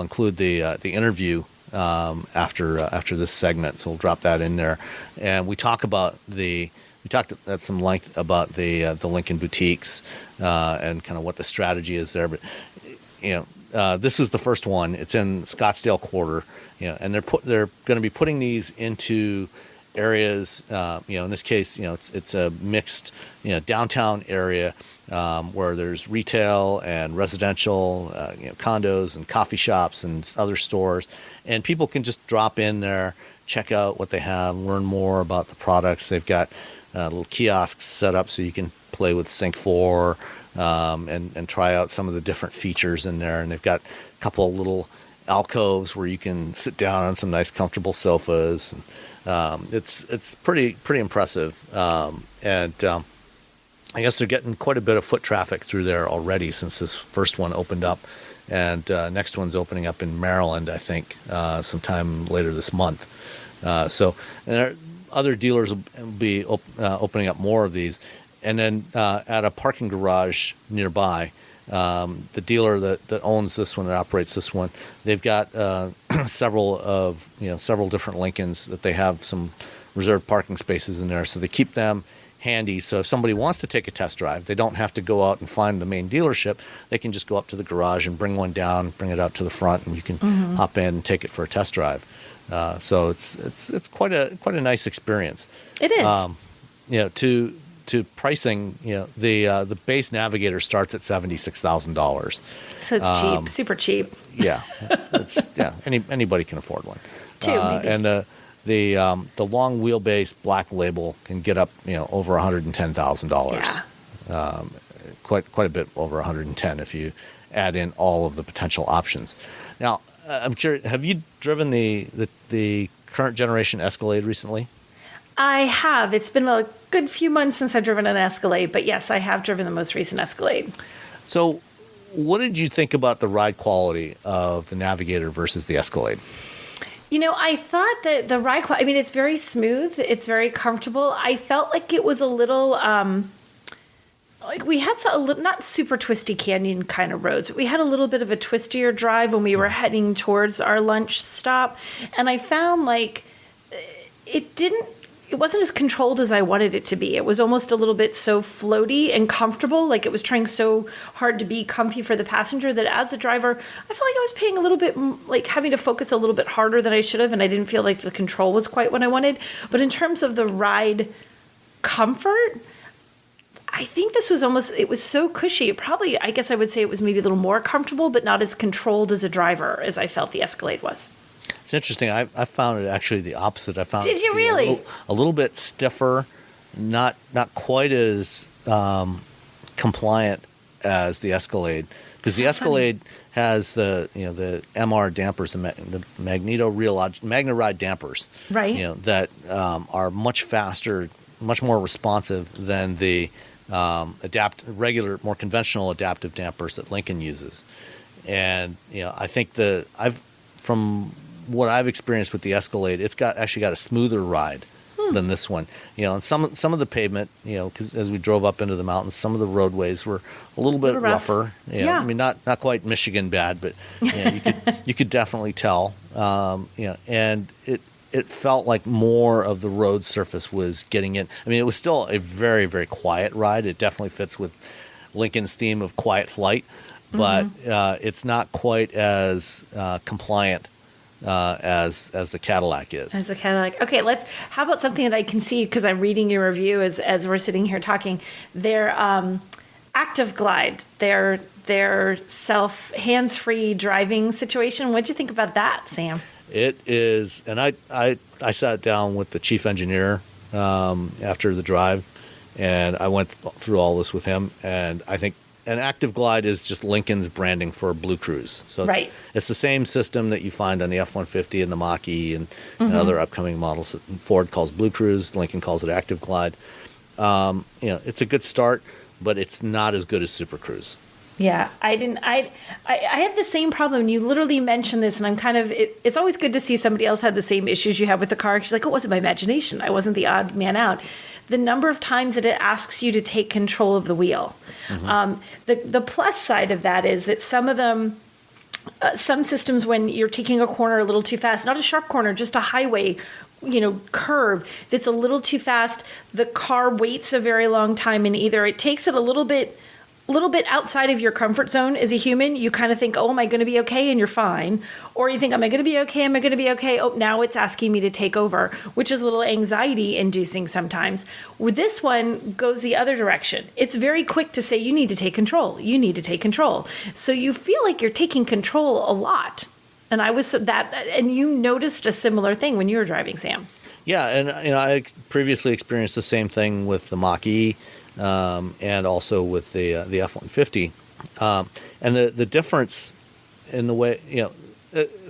include the interview after this segment, so we'll drop that in there, and we talked at some length about the Lincoln boutiques and kind of what the strategy is there. But this is the first one. It's in Scottsdale Quarter, and they're going to be putting these into areas. In this case, it's a mixed downtown area where there's retail and residential, condos and coffee shops and other stores, and people can just drop in there, check out what they have, learn more about the products. They've got little kiosks set up so you can play with Sync 4 and try out some of the different features in there. And they've got a couple of little alcoves where you can sit down on some nice comfortable sofas. And, it's pretty impressive. I guess they're getting quite a bit of foot traffic through there already since this first one opened up. And next one's opening up in Maryland, I think, sometime later this month. And other dealers will be opening up more of these. And then at a parking garage nearby, the dealer that owns this one, that operates this one, they've got several different Lincolns that they have some reserved parking spaces in there. So they keep them handy. So if somebody wants to take a test drive, they don't have to go out and find the main dealership. They can just go up to the garage and bring one down, bring it out to the front, and you can hop in and take it for a test drive. So it's quite a nice experience. It is. To pricing, the base Navigator starts at $76,000. So it's cheap, super cheap. Yeah, anybody can afford one. Two, maybe. And the long wheelbase black label can get up over $110,000. Yeah. Quite a bit over 110 if you add in all of the potential options. Now, I'm curious, have you driven the current generation Escalade recently? I have. It's been a good few months since I've driven an Escalade, but yes, I have driven the most recent Escalade. So what did you think about the ride quality of the Navigator versus the Escalade? I thought that the ride quality, it's very smooth. It's very comfortable. I felt like it was a little, like we had not super twisty canyon kind of roads, but we had a little bit of a twistier drive when we were heading towards our lunch stop. And I found like it wasn't as controlled as I wanted it to be. It was almost a little bit so floaty and comfortable, like it was trying so hard to be comfy for the passenger that as a driver, I felt like I was paying a little bit, like having to focus a little bit harder than I should have, and I didn't feel like the control was quite what I wanted. But in terms of the ride comfort, I think this was it was so cushy. Probably, I guess I would say it was maybe a little more comfortable, but not as controlled as a driver as I felt the Escalade was. It's interesting. I found it actually the opposite. I found Did it you really? A little bit stiffer, not quite as compliant as the Escalade, because the Escalade has the MR dampers, the Magneto-Ride dampers, right? That are much faster, much more responsive than the regular, more conventional adaptive dampers that Lincoln uses. And I think from what I've experienced with the Escalade, it's actually got a smoother ride than this one. And some of the pavement, because as we drove up into the mountains, some of the roadways were a little bit rougher. Yeah. I mean, not quite Michigan bad, but you could definitely tell. And it felt like more of the road surface was getting in. I mean, it was still a very, very quiet ride. It definitely fits with Lincoln's theme of quiet flight, but it's not quite as compliant as the Cadillac is. As the Cadillac. Okay, how about something that I can see, because I'm reading your review as we're sitting here talking. Their Active Glide, their hands-free driving situation. What'd you think about that, Sam? It is, and I sat down with the chief engineer after the drive, and I went through all this with him, and I think an Active Glide is just Lincoln's branding for Blue Cruise. So it's the same system that you find on the F-150 and the Mach-E and other upcoming models that Ford calls Blue Cruise. Lincoln calls it Active Glide. It's a good start, but it's not as good as Super Cruise. Yeah, I had the same problem. You literally mentioned this, and I'm kind of, it's always good to see somebody else had the same issues you have with the car. She's like, it wasn't my imagination. I wasn't the odd man out. The number of times that it asks you to take control of the wheel. The plus side of that is that some of them, some systems, when you're taking a corner a little too fast, not a sharp corner, just a highway, curve that's a little too fast, the car waits a very long time, and either it takes it a little bit outside of your comfort zone as a human. You kind of think, oh, am I going to be okay? And you're fine. Or you think, am I going to be okay? Am I going to be okay? Oh, now it's asking me to take over, which is a little anxiety inducing sometimes. With this one goes the other direction. It's very quick to say, you need to take control. You need to take control. So you feel like you're taking control a lot. And and you noticed a similar thing when you were driving, Sam. Yeah. And, I previously experienced the same thing with the Mach-E. And also with the F-150, and the difference in the way,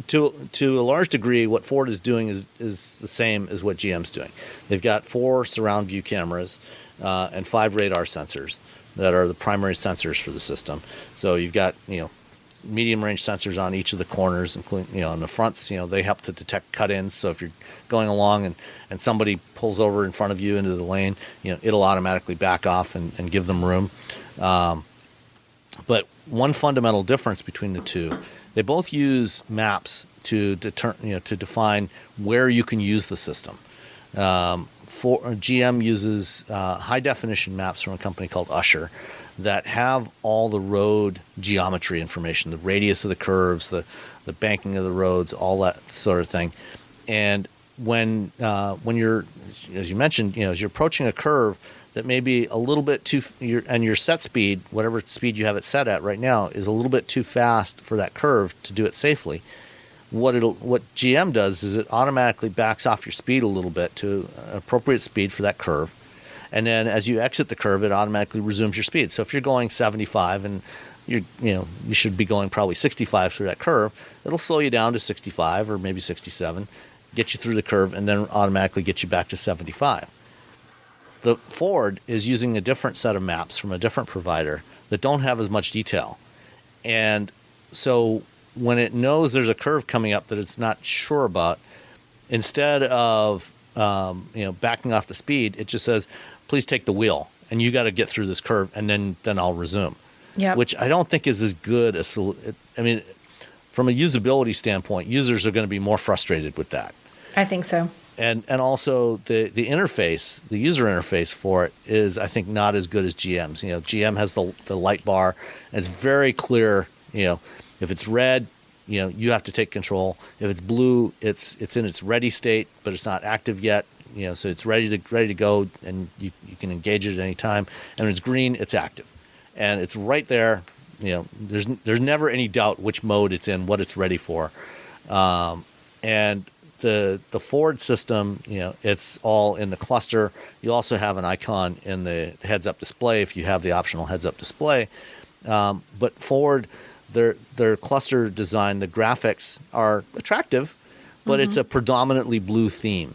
to a large degree, what Ford is doing is the same as what GM's doing. They've got 4 surround view cameras and 5 radar sensors that are the primary sensors for the system. So you've got medium range sensors on each of the corners, including on the fronts. They help to detect cut-ins. So if you're going along and somebody pulls over in front of you into the lane, it'll automatically back off and give them room. But one fundamental difference between the two, they both use maps to define where you can use the system. GM uses high definition maps from a company called Usher that have all the road geometry information, the radius of the curves, the banking of the roads, all that sort of thing. And when you're, as you mentioned, as you're approaching a curve that may be a little bit and your set speed, whatever speed you have it set at right now, is a little bit too fast for that curve to do it safely. What GM does is it automatically backs off your speed a little bit to an appropriate speed for that curve. And then as you exit the curve, it automatically resumes your speed. So if you're going 75 and you should be going probably 65 through that curve, it'll slow you down to 65 or maybe 67, get you through the curve, and then automatically get you back to 75. The Ford is using a different set of maps from a different provider that don't have as much detail. And so when it knows there's a curve coming up that it's not sure about, instead of backing off the speed, it just says, please take the wheel, and you got to get through this curve, and then I'll resume. Yeah. Which I don't think is as good as, I mean, from a usability standpoint, users are going to be more frustrated with that. I think so. And also the interface, the user interface for it is, I think, not as good as GM's. GM has the light bar. And it's very clear. If it's red, you have to take control. If it's blue, it's in its ready state, but it's not active yet. so it's ready to go, and you can engage it at any time. And when it's green, it's active, and it's right there. There's never any doubt which mode it's in, what it's ready for. And the Ford system, it's all in the cluster. You also have an icon in the heads-up display if you have the optional heads-up display. But Ford, their cluster design, the graphics are attractive, but it's a predominantly blue theme.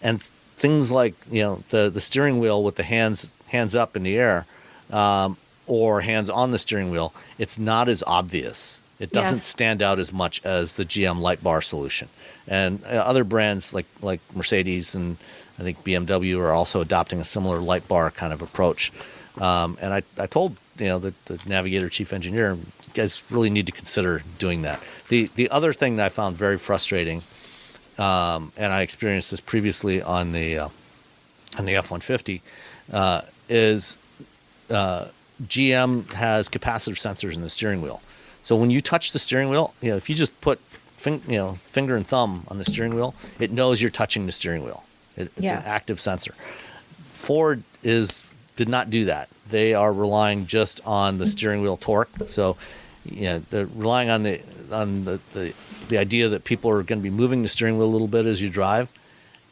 And things like the steering wheel with the hands up in the air, or hands on the steering wheel, it's not as obvious. It doesn't stand out as much as the GM light bar solution. And other brands like Mercedes and I think BMW are also adopting a similar light bar kind of approach. And I told the Navigator chief engineer, you guys really need to consider doing that. The other thing that I found very frustrating, and I experienced this previously on the F-150, is GM has capacitive sensors in the steering wheel. So when you touch the steering wheel, if you just put finger and thumb on the steering wheel, it knows you're touching the steering wheel. It's an active sensor. Ford did not do that. They are relying just on the steering wheel torque. So they're relying on the idea that people are going to be moving the steering wheel a little bit as you drive.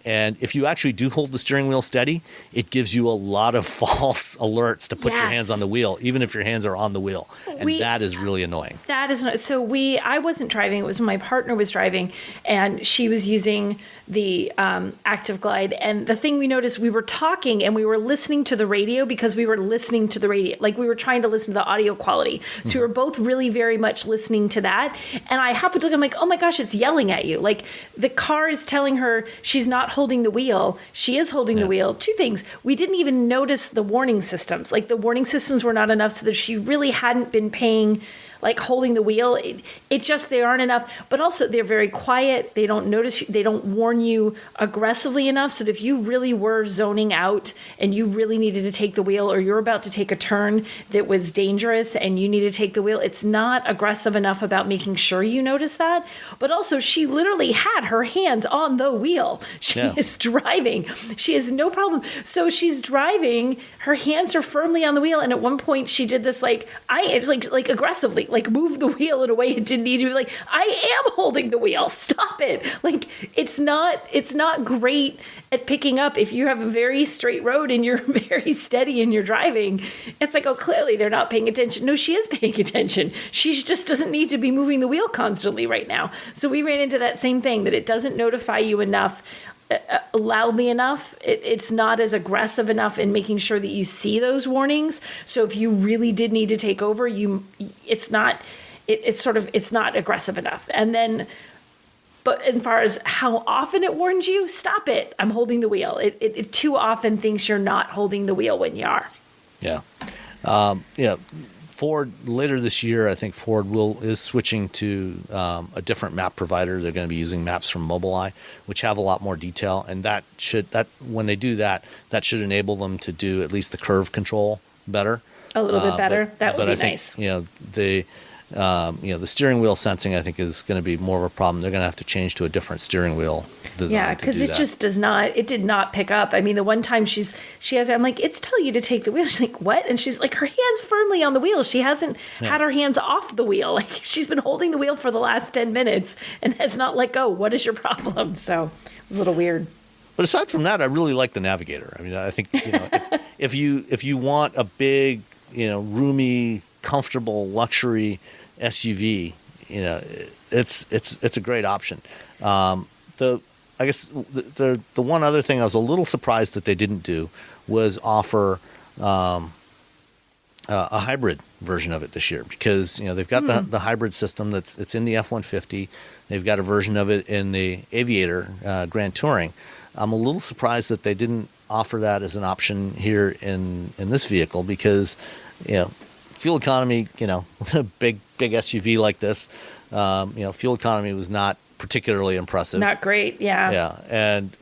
And if you actually do hold the steering wheel steady, it gives you a lot of false alerts to put your hands on the wheel, even if your hands are on the wheel. And that is really annoying. That is not, so I wasn't driving. It was my partner was driving, and she was using the Active Glide. And the thing we noticed, we were talking and we were listening to the radio because we were listening to the radio. Like we were trying to listen to the audio quality. So we were both really very much listening to that. And I happened to look, I'm like, oh my gosh, it's yelling at you. Like the car is telling her she's not holding the wheel. She is holding the wheel. Two things. We didn't even notice the warning systems. Like the warning systems were not enough so that she really hadn't been paying, like holding the wheel. It just, they aren't enough. But also they're very quiet. They don't notice, they don't warn you aggressively enough. So that if you really were zoning out and you really needed to take the wheel, or you're about to take a turn that was dangerous and you need to take the wheel, it's not aggressive enough about making sure you notice that. But also she literally had her hands on the wheel. She is driving. She has no problem. So she's driving, her hands are firmly on the wheel. And at one point she did this like aggressively, like move the wheel in a way it didn't need to. Like, I am holding the wheel. Stop it. Like, it's not great at picking up if you have a very straight road and you're very steady and you're driving. It's like, oh, clearly they're not paying attention. No, she is paying attention. She just doesn't need to be moving the wheel constantly right now. So we ran into that same thing, that it doesn't notify you enough, loudly enough. It's not as aggressive enough in making sure that you see those warnings. So if you really did need to take over, it's not aggressive enough. And then, but as far as how often it warns you, stop it. I'm holding the wheel. It too often thinks you're not holding the wheel when you are. Yeah. Ford, later this year, I think Ford is switching to a different map provider. They're going to be using maps from Mobileye, which have a lot more detail. And when they do that, that should enable them to do at least the curve control better. A little bit better. That would be nice. The steering wheel sensing, I think, is going to be more of a problem. They're going to have to change to a different steering wheel design. Yeah, because it just does not. It did not pick up. I mean, the one time she has, I'm like, it's telling you to take the wheel. She's like, what? And she's like, her hands firmly on the wheel. She hasn't had her hands off the wheel. Like she's been holding the wheel for the last 10 minutes and has not let go. What is your problem? So it was a little weird. But aside from that, I really like the Navigator. I mean, I think if you want a big, roomy, comfortable luxury SUV, it's a great option. I guess the one other thing I was a little surprised that they didn't do was offer a hybrid version of it this year, because they've got the hybrid system it's in the F-150. They've got a version of it in the Aviator Grand Touring. I'm a little surprised that they didn't offer that as an option here in this vehicle, because fuel economy, a big SUV like this, fuel economy was not particularly impressive. Not great, yeah. Yeah, and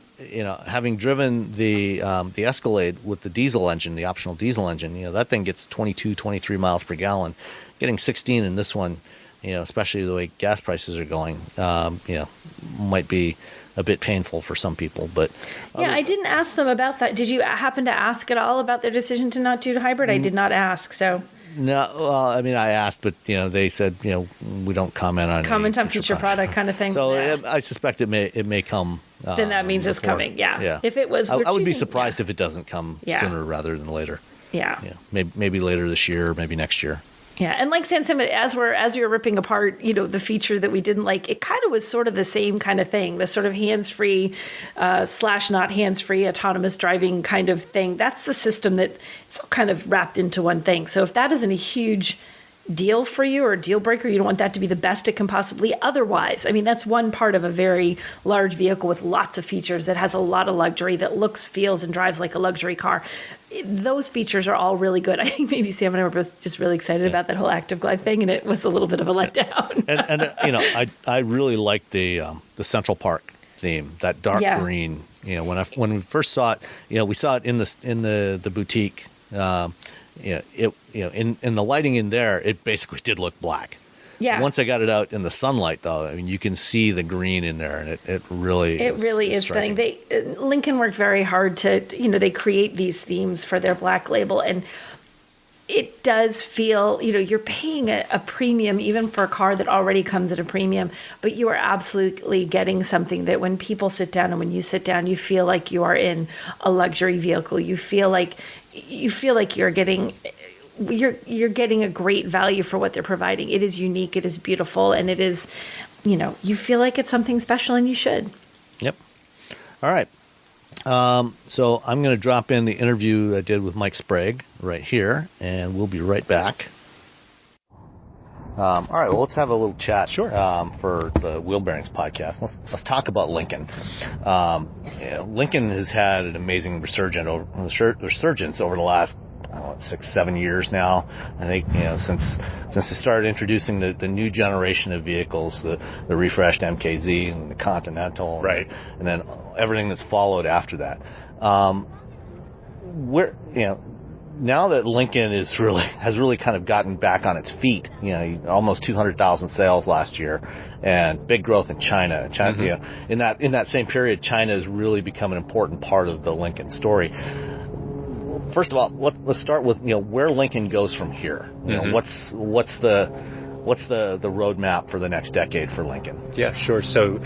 having driven the Escalade with the diesel engine, the optional diesel engine, that thing gets 22, 23 miles per gallon. Getting 16 in this one, especially the way gas prices are going, might be a bit painful for some people. But yeah, I didn't ask them about that. Did you happen to ask at all about their decision to not do hybrid? I did not ask, so. No, well, I mean, I asked, but they said, we don't comment on future product kind of thing. So I suspect it may come. Then that means it's coming. Yeah. If it was, I would be surprised if it doesn't come sooner rather than later. Yeah. Maybe later this year, maybe next year. Yeah, and like Sam said, as we were ripping apart, the feature that we didn't like, it kind of was sort of the same kind of thing, the sort of hands-free / not hands-free autonomous driving kind of thing. That's the system that it's all kind of wrapped into one thing. So if that isn't a huge deal for you or a deal breaker, you don't want that to be the best it can possibly otherwise. I mean, that's one part of a very large vehicle with lots of features that has a lot of luxury, that looks, feels, and drives like a luxury car. Those features are all really good. I think maybe Sam and I were both just really excited about that whole active glide thing, and it was a little bit of a letdown. and I really liked the Central Park theme, that dark green. When we first saw it, we saw it in the boutique. In the lighting in there, it basically did look black. Yeah. Once I got it out in the sunlight, though, I mean, you can see the green in there, and it really is stunning. Lincoln worked very hard to, they create these themes for their black label, and it does feel, you're paying a premium even for a car that already comes at a premium, but you are absolutely getting something that when people sit down and when you sit down, you feel like you are in a luxury vehicle. You feel like you're getting a great value for what they're providing. It is unique, it is beautiful, and it is, you feel like it's something special, and you should. Yep. All right. So I'm going to drop in the interview I did with Mike Sprague right here, and we'll be right back. All right, well, let's have a little chat. Sure. For the Wheel Bearings podcast. Let's talk about Lincoln. Lincoln has had an amazing resurgence over the last 6-7 years now. I think since they started introducing the new generation of vehicles, the refreshed MKZ and the Continental, right, and then everything that's followed after that. Now that Lincoln has really kind of gotten back on its feet, almost 200,000 sales last year, and big growth in China. In that same period, China has really become an important part of the Lincoln story. First of all, let's start with where Lincoln goes from here. What's the roadmap for the next decade for Lincoln? Yeah, sure. So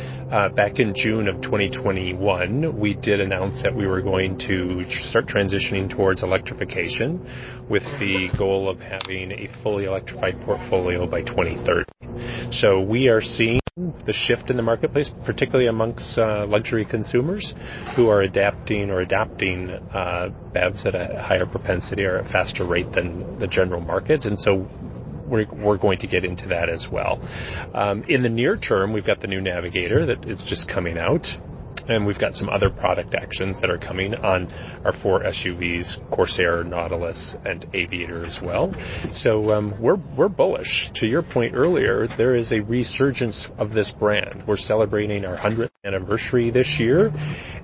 back in June of 2021, we did announce that we were going to start transitioning towards electrification with the goal of having a fully electrified portfolio by 2030. So we are seeing the shift in the marketplace, particularly amongst luxury consumers who are adopting BEVs at a higher propensity or a faster rate than the general market. And so we're going to get into that as well. In the near term, we've got the new Navigator that is just coming out, and we've got some other product actions that are coming on our 4 SUVs, Corsair, Nautilus, and Aviator as well. So we're bullish. To your point earlier, there is a resurgence of this brand. We're celebrating our 100th anniversary this year,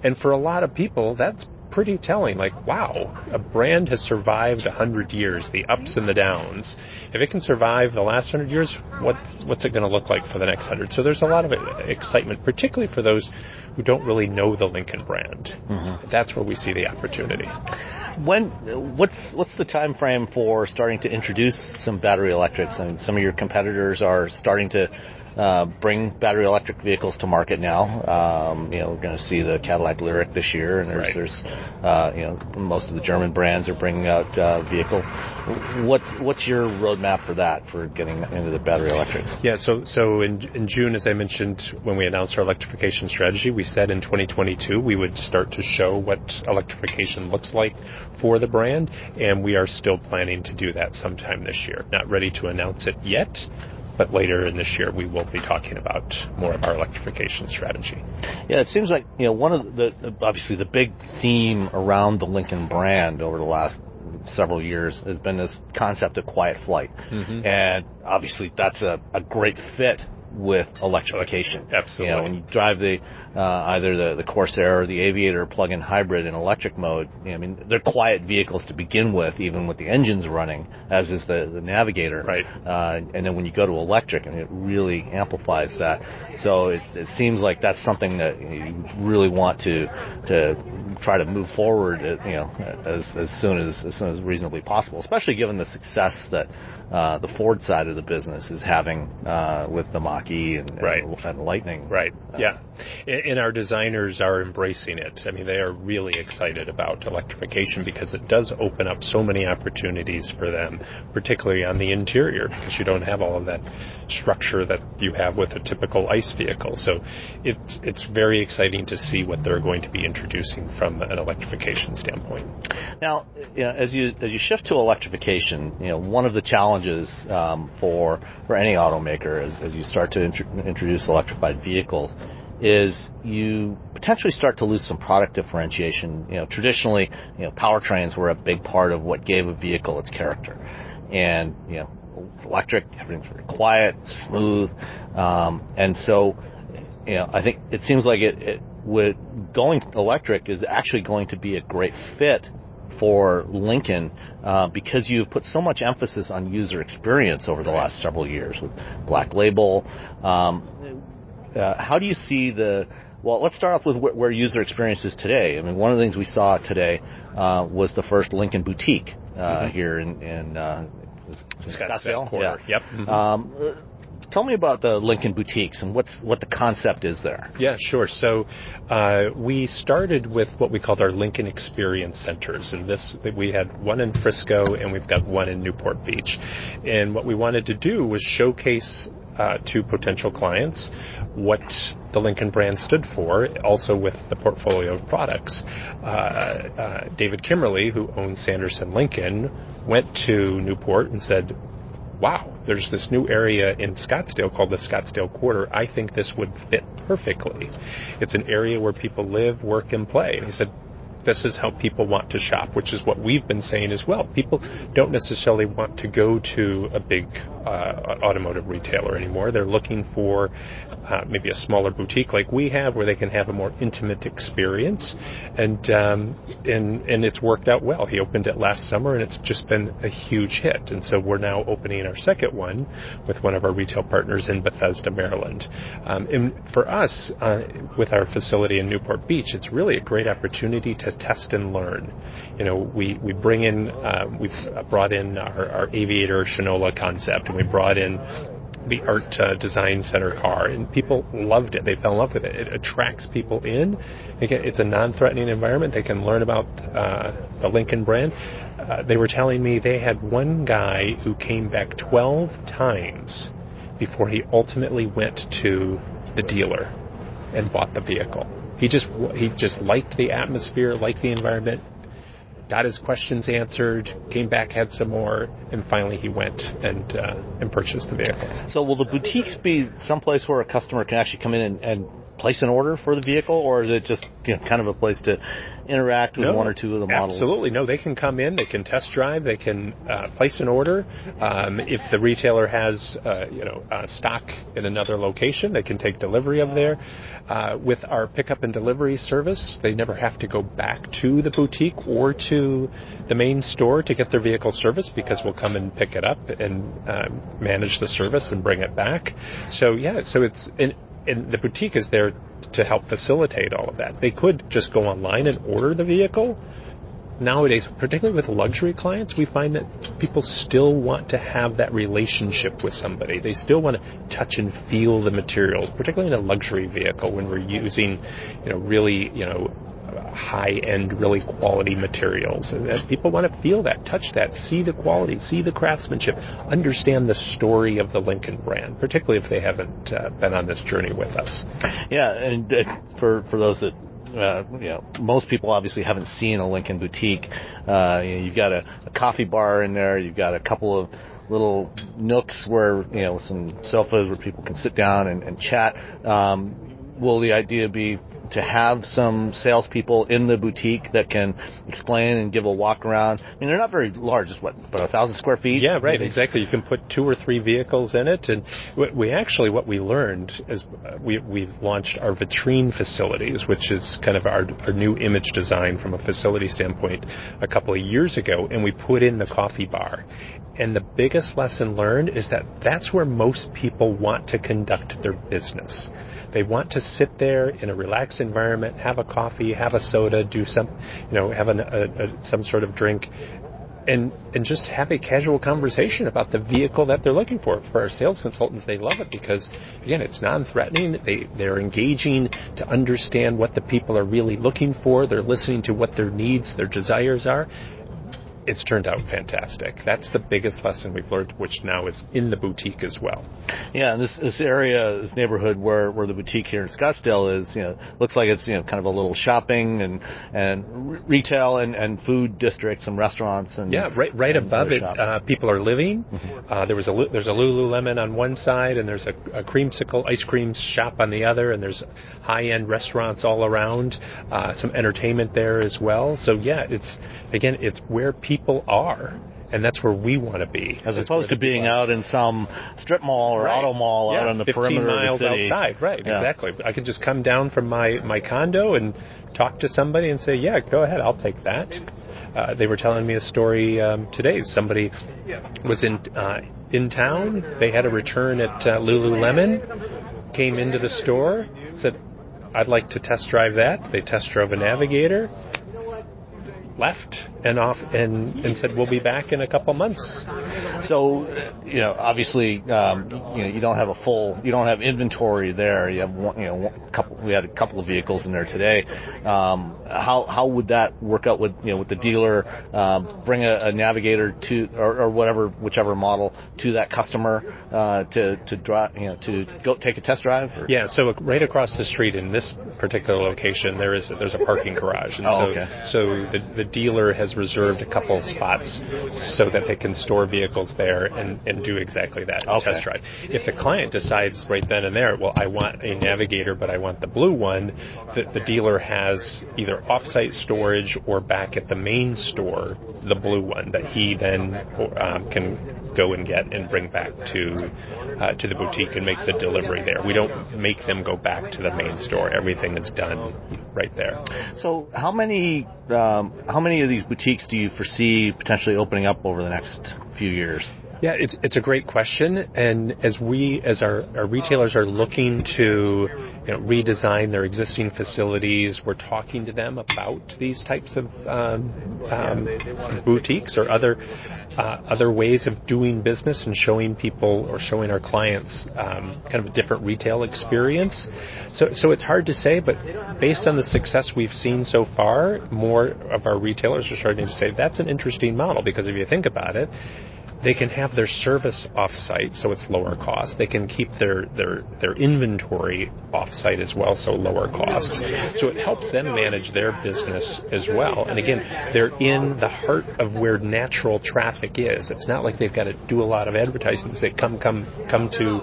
and for a lot of people, that's pretty telling. Like, wow, a brand has survived 100 years, the ups and the downs. If it can survive the last 100 years, what's it going to look like for the next 100? So there's a lot of excitement, particularly for those who don't really know the Lincoln brand. Mm-hmm. That's where we see the opportunity. What's the time frame for starting to introduce some battery electrics? I mean, some of your competitors are starting to bring battery electric vehicles to market now. We're going to see the Cadillac Lyriq this year, and there's most of the German brands are bringing out vehicles. What's your roadmap for that, for getting into the battery electrics? Yeah, so in June, as I mentioned, when we announced our electrification strategy, we said in 2022 we would start to show what electrification looks like for the brand, and we are still planning to do that sometime this year. Not ready to announce it yet, but later in this year we will be talking about more of our electrification strategy. Yeah, it seems like one of obviously the big theme around the Lincoln brand over the last several years has been this concept of quiet flight, and obviously that's a great fit with electrification. Absolutely. When you drive the either the Corsair or the Aviator plug-in hybrid in electric mode, I mean, they're quiet vehicles to begin with, even with the engines running, as is the Navigator. Right. And then when you go to electric, I mean, it really amplifies that. So it seems like that's something that you really want to try to move forward, as soon as reasonably possible, especially given the success that the Ford side of the business is having with the Mach-E and Lightning. Right. Yeah. And our designers are embracing it. I mean, they are really excited about electrification because it does open up so many opportunities for them, particularly on the interior, because you don't have all of that structure that you have with a typical ICE vehicle. So it's very exciting to see what they're going to be introducing from an electrification standpoint. Now, as you shift to electrification, one of the challenges for any automaker as you start to introduce electrified vehicles is you potentially start to lose some product differentiation. Traditionally, powertrains were a big part of what gave a vehicle its character, and electric, everything's very quiet, smooth, and so I think it seems like it with going electric is actually going to be a great fit for Lincoln because you've put so much emphasis on user experience over the last several years with Black Label. How do you see well, let's start off with where user experience is today. I mean, one of the things we saw today was the first Lincoln Boutique here in Scottsdale. Yeah. Yep. Mm-hmm. Tell me about the Lincoln Boutiques and what the concept is there. Yeah, sure. So we started with what we called our Lincoln Experience Centers, and we had one in Frisco and we've got one in Newport Beach. And what we wanted to do was showcase to potential clients what the Lincoln brand stood for, also with the portfolio of products. David Kimmerly, who owns Sanderson Lincoln, went to Newport and said, wow, there's this new area in Scottsdale called the Scottsdale Quarter. I think this would fit perfectly. It's an area where people live, work, and play. And he said, this is how people want to shop, which is what we've been saying as well. People don't necessarily want to go to a big automotive retailer anymore. They're looking for maybe a smaller boutique like we have, where they can have a more intimate experience, and it's worked out well. He opened it last summer, and it's just been a huge hit. And so we're now opening our second one with one of our retail partners in Bethesda, Maryland. And for us, with our facility in Newport Beach, it's really a great opportunity to test and learn. We bring in, we've brought in our Aviator Shinola concept, and we brought in the Art Design Center car, and people loved it. They fell in love with it. It attracts people in. Again, it's a non-threatening environment. They can learn about the Lincoln brand. They were telling me they had one guy who came back 12 times before he ultimately went to the dealer and bought the vehicle. He just liked the atmosphere, liked the environment, got his questions answered, came back, had some more, and finally he went and purchased the vehicle. So will the boutiques be someplace where a customer can actually come in and place an order for the vehicle, or is it just kind of a place to interact with one or two of the models? Absolutely. No, they can come in, they can test drive, they can place an order. If the retailer has stock in another location, they can take delivery of there. With our pickup and delivery service, they never have to go back to the boutique or to the main store to get their vehicle serviced, because we'll come and pick it up and manage the service and bring it back. So it's and the boutique is there to help facilitate all of that. They could just go online and order the vehicle. Nowadays, particularly with luxury clients, we find that people still want to have that relationship with somebody. They still want to touch and feel the materials, particularly in a luxury vehicle when we're using, really, high-end, really quality materials. And people want to feel that, touch that, see the quality, see the craftsmanship, understand the story of the Lincoln brand, particularly if they haven't been on this journey with us. Yeah, and for those that most people obviously haven't seen a Lincoln boutique. You've got a coffee bar in there. You've got a couple of little nooks where, some sofas where people can sit down and chat. Will the idea be to have some salespeople in the boutique that can explain and give a walk around. I mean, they're not very large. It's what 1,000 square feet? Yeah, right, exactly. You can put 2 or 3 vehicles in it. And what we learned is we've launched our vitrine facilities, which is kind of our new image design from a facility standpoint a couple of years ago, and we put in the coffee bar. And the biggest lesson learned is that that's where most people want to conduct their business. They want to sit there in a relaxed environment, have a coffee, have a soda, do some, have some sort of drink, and just have a casual conversation about the vehicle that they're looking for. For our sales consultants, they love it because, again, it's non-threatening. They're engaging to understand what the people are really looking for. They're listening to what their needs, their desires are. It's turned out fantastic. That's the biggest lesson we've learned, which now is in the boutique as well. Yeah, and this area, this neighborhood where the boutique here in Scottsdale is, looks like it's kind of a little shopping and retail and food district, some restaurants and right above it, people are living. Mm-hmm. There's a Lululemon on one side, and there's a creamsicle ice cream shop on the other, and there's high-end restaurants all around. Some entertainment there as well. So it's where people are, and that's where we want to be. As opposed to being out in some strip mall or auto mall out on the perimeter of the city. 15 miles outside, right, exactly. I could just come down from my condo and talk to somebody and say, yeah, go ahead, I'll take that. They were telling me a story today. Somebody was in town. They had a return at Lululemon, came into the store, said, I'd like to test drive that. They test drove a Navigator, left and off and said we'll be back in a couple months. So obviously you don't have inventory there. You have we had a couple of vehicles in there today. How would that work out with the dealer? Bring a Navigator to or whichever model to that customer to drive to go take a test drive? Or? Yeah, so right across the street in this particular location there's a parking garage, and so the dealer has reserved a couple of spots so that they can store vehicles there and do exactly that, test drive. If the client decides right then and there, well, I want a Navigator, but I want the blue one, the dealer has either off-site storage or back at the main store, the blue one that he then can go and get and bring back to the boutique and make the delivery there. We don't make them go back to the main store. Everything is done right there. So how many of these boutiques do you foresee potentially opening up over the next few years? Yeah, it's a great question, and as our retailers are looking to redesign their existing facilities, we're talking to them about these types of boutiques or other ways of doing business and showing people or showing our clients kind of a different retail experience. So it's hard to say, but based on the success we've seen so far, more of our retailers are starting to say that's an interesting model, because if you think about it, they can have their service off-site, so it's lower cost. They can keep their inventory off-site as well, so lower cost. So it helps them manage their business as well. And again, they're in the heart of where natural traffic is. It's not like they've got to do a lot of advertising to say, come to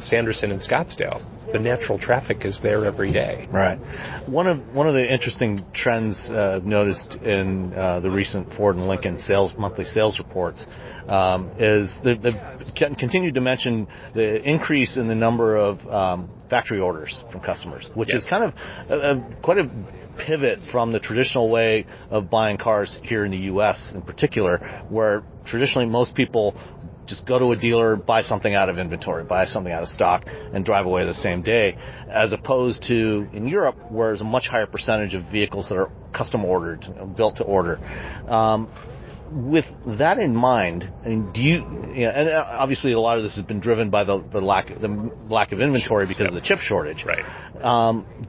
Sanderson and Scottsdale. The natural traffic is there every day. Right. One of the interesting trends I've noticed in the recent Ford and Lincoln monthly sales reports is they've continued to mention the increase in the number of factory orders from customers, which is kind of quite a pivot from the traditional way of buying cars here in the U.S. in particular, where traditionally most people just go to a dealer, buy something out of inventory, buy something out of stock, and drive away the same day, as opposed to in Europe, where there's a much higher percentage of vehicles that are custom ordered, built to order. With that in mind, and and obviously a lot of this has been driven by the lack of inventory because of the chip shortage. Right.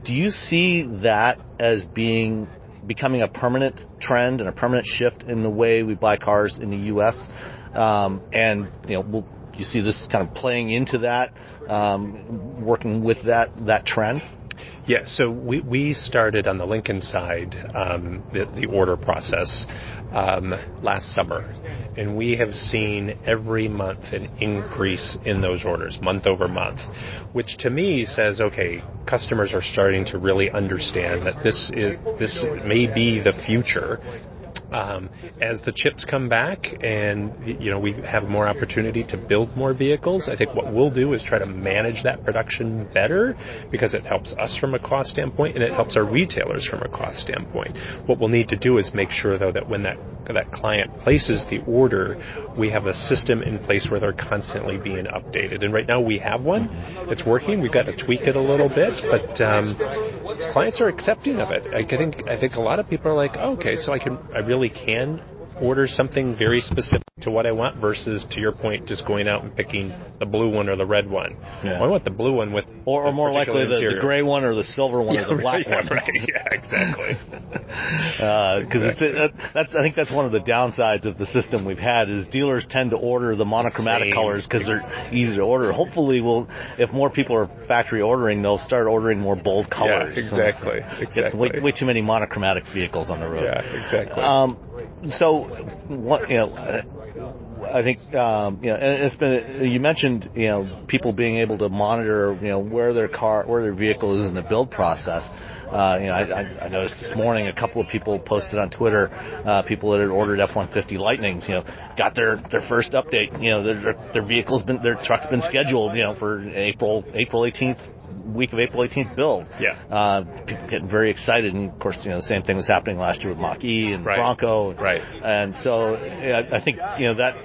Do you see that as becoming a permanent trend and a permanent shift in the way we buy cars in the U.S.? You see this kind of playing into that, working with that trend? Yeah, so we started on the Lincoln side, the order process last summer. and we have seen every month an increase in those orders, month over month, which to me says, okay, customers are starting to really understand that this may be the future. As the chips come back and, we have more opportunity to build more vehicles, I think what we'll do is try to manage that production better, because it helps us from a cost standpoint and it helps our retailers from a cost standpoint. What we'll need to do is make sure, though, that when that client places the order, we have a system in place where they're constantly being updated. And right now we have one. It's working. We've got to tweak it a little bit, but clients are accepting of it. I think a lot of people are like, oh, okay, so I really can order something very specific to what I want, versus, to your point, just going out and picking the blue one or the red one. Yeah. Well, I want the blue one with, or more likely the gray one or the silver one or the black one. Right. Yeah, exactly. Because I think that's one of the downsides of the system we've had, is dealers tend to order the monochromatic colors because they're easy to order. Hopefully, if more people are factory ordering, they'll start ordering more bold colors. Yeah, exactly. Way too many monochromatic vehicles on the road. Yeah, exactly. So, I think, and it's been, you mentioned, people being able to monitor, where their vehicle is in the build process. I noticed this morning a couple of people posted on Twitter, people that had ordered F-150 Lightnings, got their first update. Their truck's been scheduled, for April 18th. Week of April 18th build. Yeah. People getting very excited, and of course, the same thing was happening last year with Mach-E and Bronco. Right. And so I think that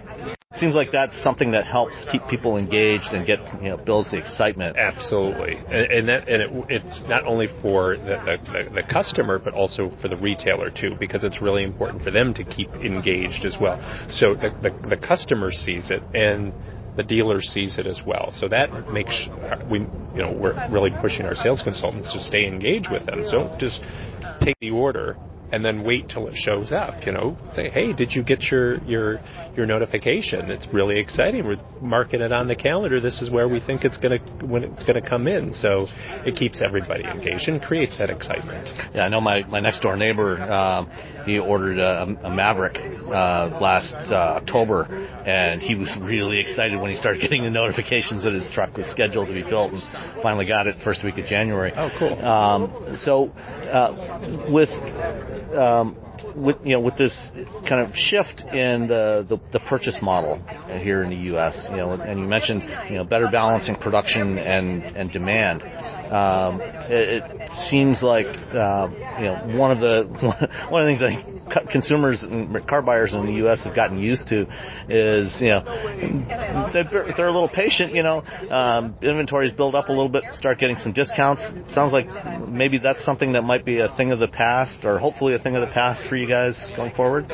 seems like that's something that helps keep people engaged and builds the excitement. Absolutely, it's not only for the customer, but also for the retailer too, because it's really important for them to keep engaged as well. So the customer sees it, and the dealer sees it as well. So that makes we're really pushing our sales consultants to stay engaged with them. So just take the order and then wait till it shows up. Say, hey, did you get your notification? It's really exciting. We're marking it on the calendar. This is where we think when it's gonna come in. So it keeps everybody engaged and creates that excitement. Yeah, I know my next door neighbor. He ordered a Maverick last October, and he was really excited when he started getting the notifications that his truck was scheduled to be built, and finally got it first week of January. Oh, cool. With this kind of shift in the purchase model here in the U.S., and you mentioned better balancing production and demand. It seems like one of the things I think consumers and car buyers in the U.S. have gotten used to is they're a little patient. Inventories build up a little bit, start getting some discounts. Sounds like maybe that's something that might be a thing of the past, or hopefully a thing of the past for you guys going forward.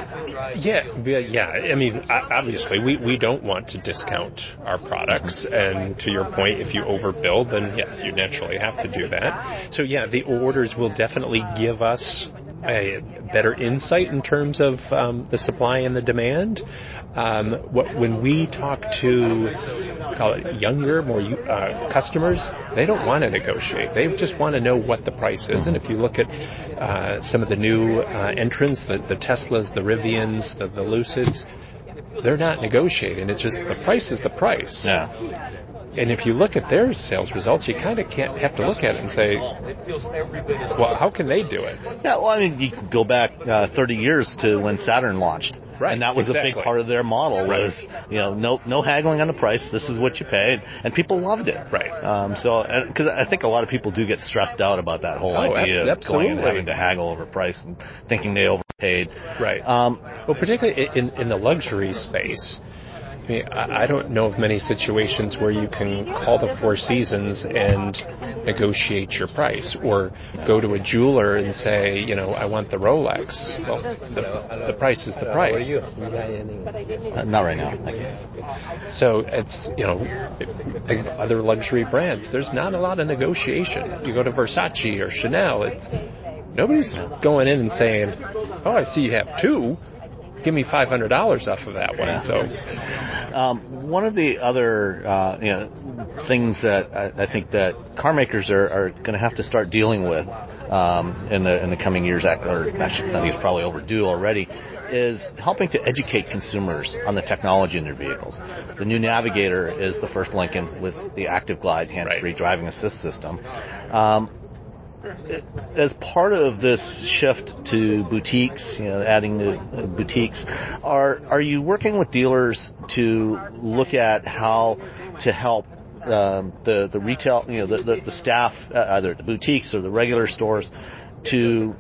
Yeah. I mean, obviously, we don't want to discount our products, and to your point, if you overbuild, then yes, you naturally have to do that. So yeah, the orders will definitely give us a better insight in terms of the supply and the demand. When we talk to, call it younger, more customers, they don't want to negotiate. They just want to know what the price is. And if you look at some of the new entrants, the Teslas, the Rivians, the Lucids, they're not negotiating. It's just the price is the price. Yeah. And if you look at their sales results, you kind of have to look at it and say, well, how can they do it? Yeah, well, I mean, you can go back 30 years to when Saturn launched. Right, and that was exactly. a big part of their model was, no haggling on the price. This is what you paid, and people loved it. Right. Because I think a lot of people do get stressed out about that whole idea of going and having to haggle over price and thinking they overpaid. Right. Well, particularly in the luxury space. I mean, I don't know of many situations where you can call the Four Seasons and negotiate your price, or go to a jeweler and say, I want the Rolex. Well, the price is the price. Not right now. Thank you. So it's, think of other luxury brands. There's not a lot of negotiation. You go to Versace or Chanel, nobody's going in and saying, oh, I see you have two. Give me $500 off of that one. Yeah. So, one of the other things that I think that car makers are going to have to start dealing with in the coming years, or actually I think it's probably overdue already, is helping to educate consumers on the technology in their vehicles. The new Navigator is the first Lincoln with the Active Glide hands-free driving assist system. As part of this shift to boutiques, adding the boutiques, are you working with dealers to look at how to help the retail, the staff, either at the boutiques or the regular stores, to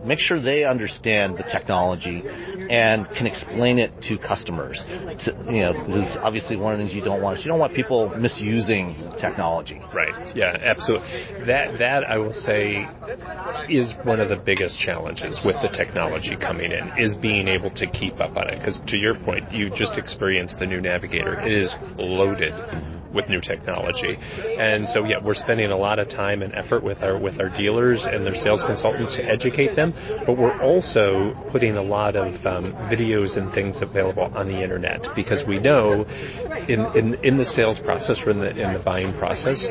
make sure they understand the technology and can explain it to customers? Because obviously one of the things you don't want people misusing technology. Right. Yeah, absolutely. That I will say is one of the biggest challenges with the technology coming in, is being able to keep up on it. Because to your point, you just experienced the new Navigator. It is loaded with new technology. And so, we're spending a lot of time and effort with our dealers and their sales consultants to educate them, but we're also putting a lot of videos and things available on the internet, because we know in the sales process or in the buying process,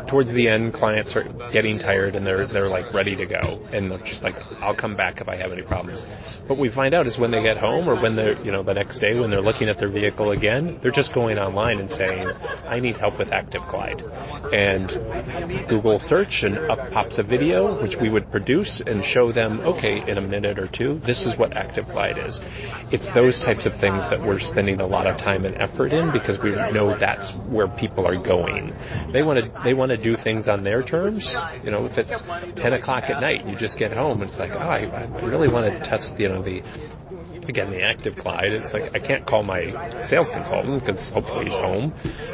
towards the end, clients are getting tired and they're like ready to go, and they're just like, I'll come back if I have any problems. What we find out is when they get home, or when they're the next day when they're looking at their vehicle again, they're just going online and saying, I need help with Active Glide, and Google search, and up pops a video which we would produce and show them, okay, in a minute or two, this is what Active Glide is. It's those types of things that we're spending a lot of time and effort in, because we know that's where people are going. They want to do things on their terms. If it's 10 o'clock at night, you just get home, it's like, I really want to test, the Active Glide. It's like, I can't call my sales consultant because hopefully he's home.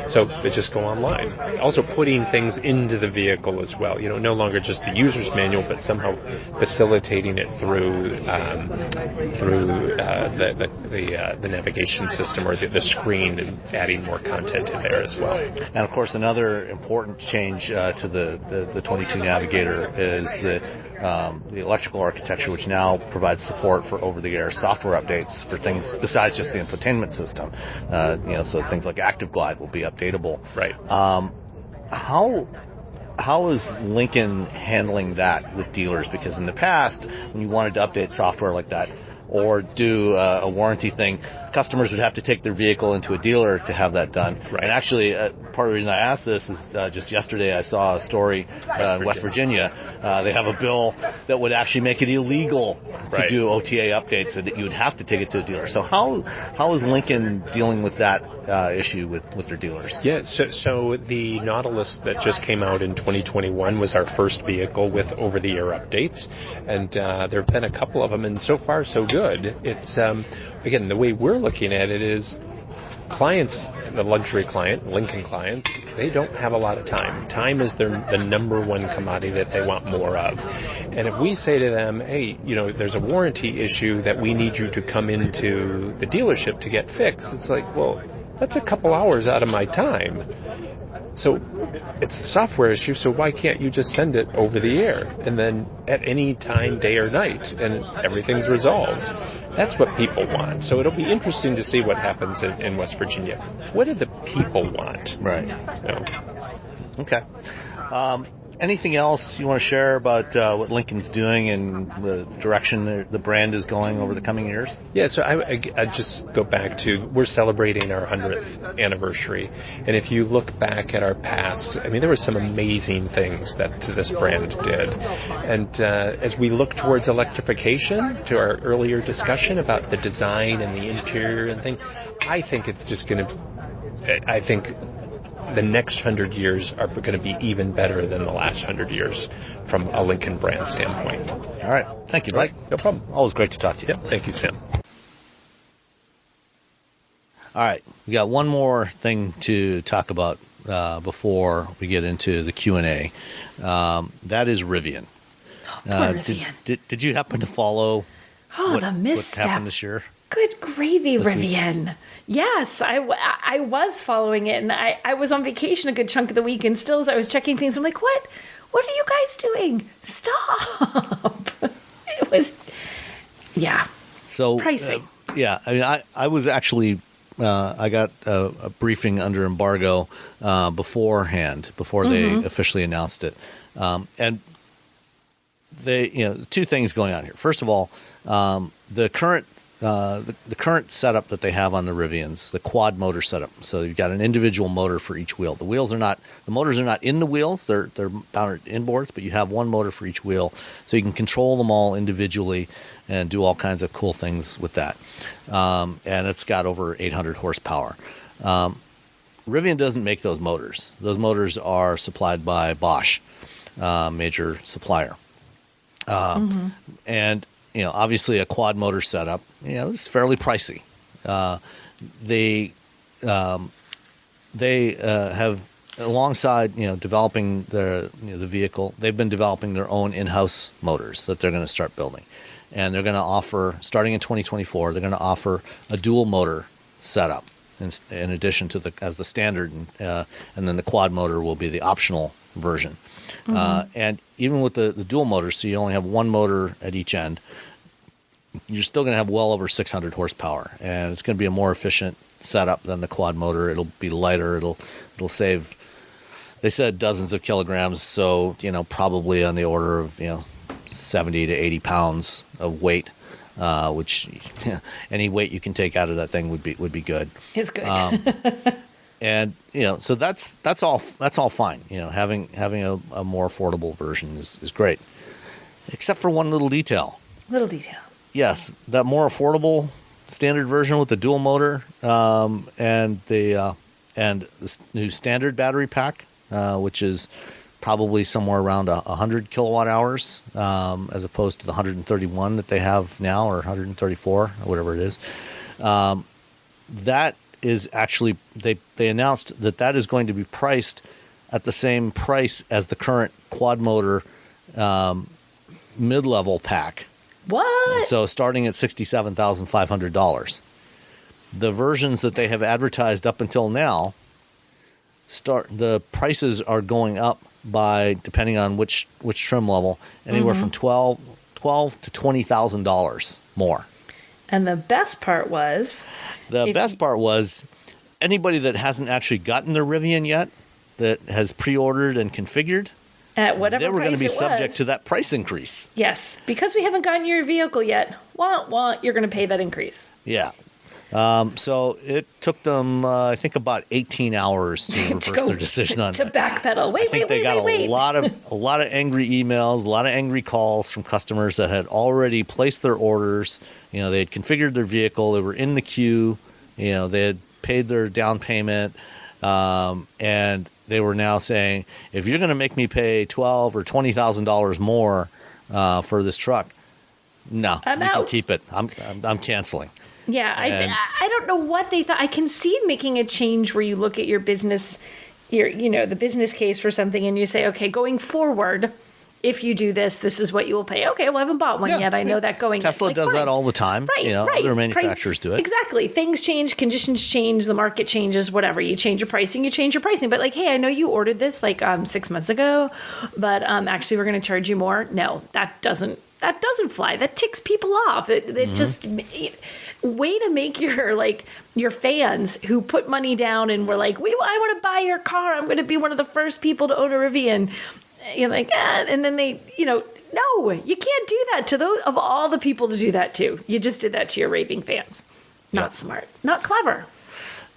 So they just go online. Also putting things into the vehicle as well. No longer just the user's manual, but somehow facilitating it through the navigation system or the screen, and adding more content in there as well. And of course, another important change to the 22 Navigator is the electrical architecture, which now provides support for over-the-air software updates for things besides just the infotainment system. So things like Active Glide will be updatable. Right. How is Lincoln handling that with dealers? Because in the past, when you wanted to update software like that or do a warranty thing, customers would have to take their vehicle into a dealer to have that done. Right. And actually, part of the reason I asked this is just yesterday I saw a story in West Virginia. They have a bill that would actually make it illegal to do OTA updates, and that you would have to take it to a dealer. So how is Lincoln dealing with that issue with their dealers? Yeah, so the Nautilus that just came out in 2021 was our first vehicle with over-the-air updates, and there have been a couple of them, and so far so good. It's again, the way we're looking at it is, clients, the luxury client, Lincoln clients, they don't have a lot of time. Time is the number one commodity that they want more of. And if we say to them, hey, there's a warranty issue that we need you to come into the dealership to get fixed, it's like, well, that's a couple hours out of my time. So it's a software issue, so why can't you just send it over the air, and then at any time, day or night, and everything's resolved? That's what people want. So it'll be interesting to see what happens in West Virginia. What do the people want? Right. Okay. Anything else you want to share about what Lincoln's doing and the direction the brand is going over the coming years? Yeah, so I just go back to, we're celebrating our 100th anniversary. And if you look back at our past, there were some amazing things that this brand did. And as we look towards electrification, to our earlier discussion about the design and the interior and things, I think it's just going to, the next 100 years are going to be even better than the last 100 years from a Lincoln brand standpoint. All right. Thank you, Mike. No problem. Always great to talk to you. Yeah, thank you, Sam. All right. We got one more thing to talk about before we get into the Q&A. That is Rivian. Rivian. Did you happen to follow the misstep. What happened this year? Good gravy, Rivian. Yes, I was following it, and I was on vacation a good chunk of the week, and still as I was checking things, I'm like, what are you guys doing? Stop. It was, so pricing. I was actually, I got a briefing under embargo beforehand, before they officially announced it. And two things going on here. First of all, the current setup that they have on the Rivians, the quad motor setup. So you've got an individual motor for each wheel. The motors are not in the wheels. They're mounted inboards, but you have one motor for each wheel, so you can control them all individually and do all kinds of cool things with that. And it's got over 800 horsepower. Rivian doesn't make those motors. Those motors are supplied by Bosch, major supplier. And obviously a quad motor setup, is fairly pricey. They have, alongside developing the vehicle, they've been developing their own in-house motors that they're going to start building, and they're going to offer, starting in 2024, they're going to offer a dual motor setup in addition to as the standard, and then the quad motor will be the optional version. And even with the dual motors, so you only have one motor at each end, you're still going to have well over 600 horsepower, and it's going to be a more efficient setup than the quad motor. It'll be lighter. It'll save, they said, dozens of kilograms, so probably on the order of 70 to 80 pounds of weight, which any weight you can take out of that thing would be good. It's good. And so that's all fine. Having a more affordable version is great, except for one little detail. Yes, that more affordable standard version with the dual motor and the new standard battery pack, which is probably somewhere around 100 kilowatt hours, as opposed to the 131 that they have now, or 134, or whatever it is. That is actually, they announced that is going to be priced at the same price as the current quad motor mid-level pack. What? So starting at $67,500. The versions that they have advertised up until now, the prices are going up by, depending on which trim level, anywhere from $12,000 to $20,000 more. And the best part was... anybody that hasn't actually gotten their Rivian yet, that has pre-ordered and configured, at whatever they were going to be price it subject was. to that price increase. Yes, because we haven't gotten your vehicle yet. You're going to pay that increase. Yeah. So it took them, I think, about 18 hours to reverse their decision on to that. backpedal. I think they got a lot of angry emails, a lot of angry calls from customers that had already placed their orders. They had configured their vehicle, they were in the queue, they had paid their down payment, and they were now saying, if you're going to make me pay $12,000 or $20,000 more for this truck, no, you can keep it. I'm canceling. Yeah, I don't know what they thought. I can see making a change where you look at your business, the business case for something, and you say, okay, going forward, if you do this, this is what you will pay. Okay, well, I haven't bought one yet. I know that going. Tesla does that all the time. Right, Other manufacturers do it. Exactly. Things change, conditions change, the market changes, whatever. You change your pricing, But like, hey, I know you ordered this 6 months ago, but actually we're going to charge you more. No, that doesn't fly. That ticks people off. It just way to make your fans who put money down and were like, I want to buy your car. I'm going to be one of the first people to own a Rivian. You're like, and then they, no, you can't do that to those of all the people to do that to. You just did that to your raving fans. Not smart, not clever.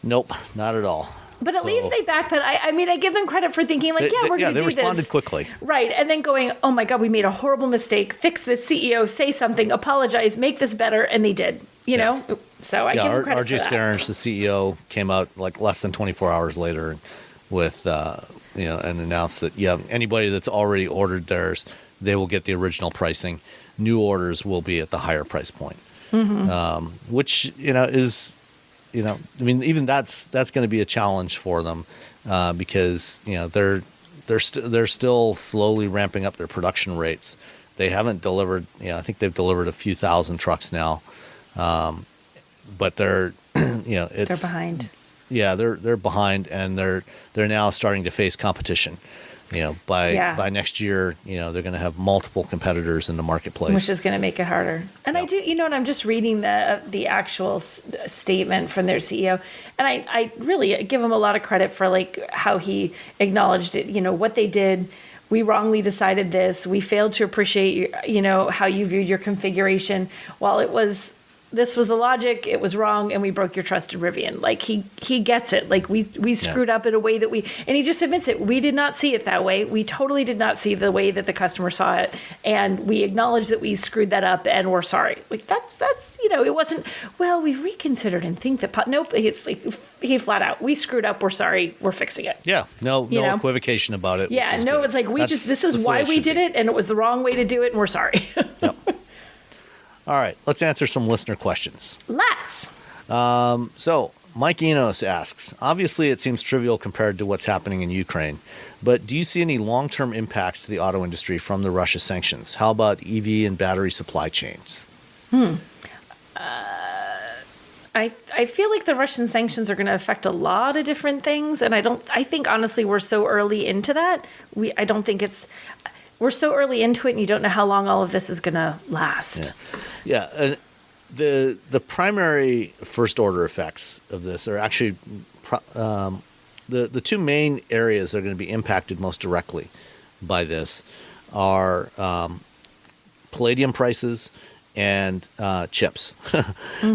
Nope, not at all. But at least they backpedaled. I give them credit for thinking we're going to do this. They responded quickly. Right. And then going, oh my God, we made a horrible mistake. Fix this, CEO, say something, apologize, make this better. And they did, know? So I give them credit for that. RJ Scaringe, the CEO, came out less than 24 hours later with, and announced that, anybody that's already ordered theirs, they will get the original pricing. New orders will be at the higher price point, which, is... even that's going to be a challenge for them because they're still slowly ramping up their production rates. They haven't delivered. I think they've delivered a few thousand trucks now, but they're they're behind. Yeah, they're behind, and they're now starting to face competition. By next year, they're going to have multiple competitors in the marketplace, which is going to make it harder. And I do, and I'm just reading the actual statement from their CEO, and I really give him a lot of credit for how he acknowledged it. What they did we wrongly decided this. We failed to appreciate, how you viewed your configuration. While this was the logic, it was wrong, and we broke your trust in Rivian. Like, he gets it. Like, we screwed up in a way that and he just admits it. We did not see it that way. We totally did not see the way that the customer saw it, and we acknowledge that we screwed that up, and we're sorry. Like, that's it wasn't, well, we've reconsidered and think that, nope, it's like, he flat out, we screwed up, we're sorry, we're fixing it. Yeah, no equivocation about it. Yeah, no, it's like, this is why we did it, and it was the wrong way to do it, and we're sorry. Yep. All right, let's answer some listener questions. Let's. So Mike Enos asks, obviously it seems trivial compared to what's happening in Ukraine, but do you see any long-term impacts to the auto industry from the Russia sanctions? How about EV and battery supply chains? I feel like the Russian sanctions are going to affect a lot of different things, and I think honestly we're so early into that. We're so early into it, and you don't know how long all of this is going to last. Yeah. The primary first order effects of this are actually the two main areas that are going to be impacted most directly by this are palladium prices and chips.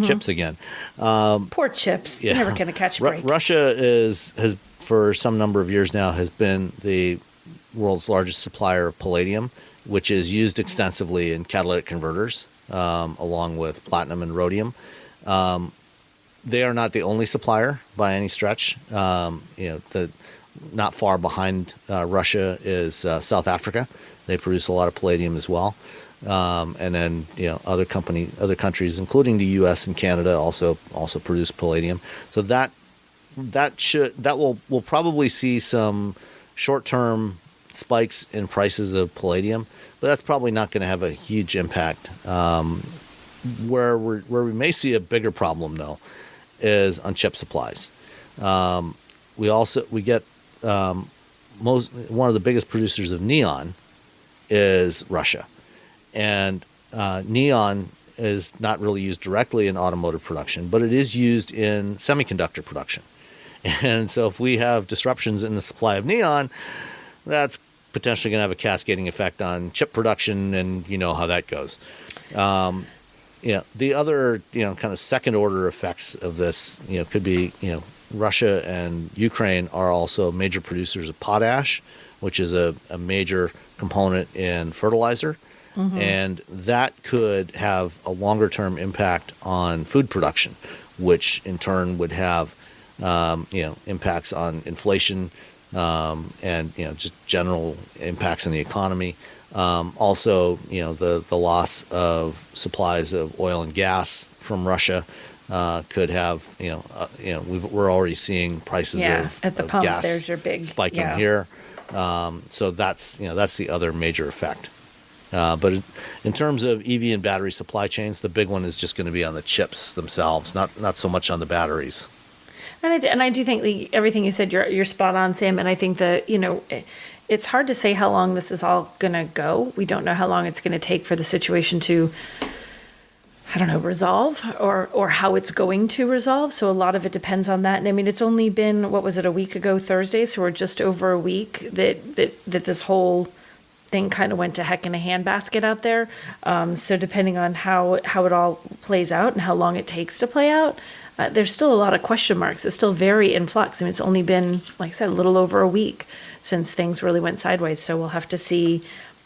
Chips again. Poor chips. Yeah. They're never going to catch a break. Russia has for some number of years now has been the world's largest supplier of palladium, which is used extensively in catalytic converters, along with platinum and rhodium. They are not the only supplier by any stretch. Not far behind Russia is South Africa. They produce a lot of palladium as well. And then other countries, including the U.S. and Canada, also produce palladium. So we'll probably see some short-term spikes in prices of palladium, but that's probably not going to have a huge impact. Where we may see a bigger problem though is on chip supplies. We get one of the biggest producers of neon is Russia, and neon is not really used directly in automotive production, but it is used in semiconductor production. And so if we have disruptions in the supply of neon, that's potentially going to have a cascading effect on chip production, and you know how that goes. The other, kind of second order effects of this, could be, Russia and Ukraine are also major producers of potash, which is a major component in fertilizer. Mm-hmm. And that could have a longer term impact on food production, which in turn would have, impacts on inflation, and just general impacts on the economy. Also, the loss of supplies of oil and gas from Russia could have, we're already seeing prices at the of pump. gas There's your big spiking here. So that's the other major effect. But in terms of EV and battery supply chains, the big one is just going to be on the chips themselves, not so much on the batteries. And I do think everything you said, you're spot on, Sam. And I think that, it's hard to say how long this is all going to go. We don't know how long it's going to take for the situation to, resolve or how it's going to resolve. So a lot of it depends on that. And I mean, it's only been, a week ago Thursday? So we're just over a week that this whole thing kind of went to heck in a handbasket out there. So depending on how it all plays out and how long it takes to play out, there's still a lot of question marks. It's still very in flux. I mean, it's only been, like I said, a little over a week since things really went sideways. So we'll have to see,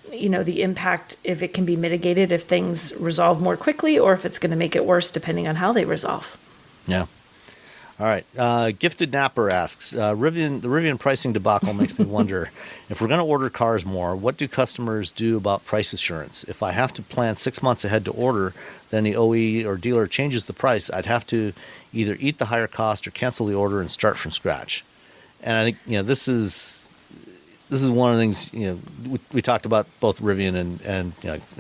the impact, if it can be mitigated, if things resolve more quickly, or if it's going to make it worse, depending on how they resolve. Yeah. All right. Gifted Napper asks, the Rivian pricing debacle makes me wonder, if we're going to order cars more, what do customers do about price assurance? If I have to plan 6 months ahead to order, then the OE or dealer changes the price, I'd have to either eat the higher cost or cancel the order and start from scratch. And I think, this is one of the things, we talked about both Rivian and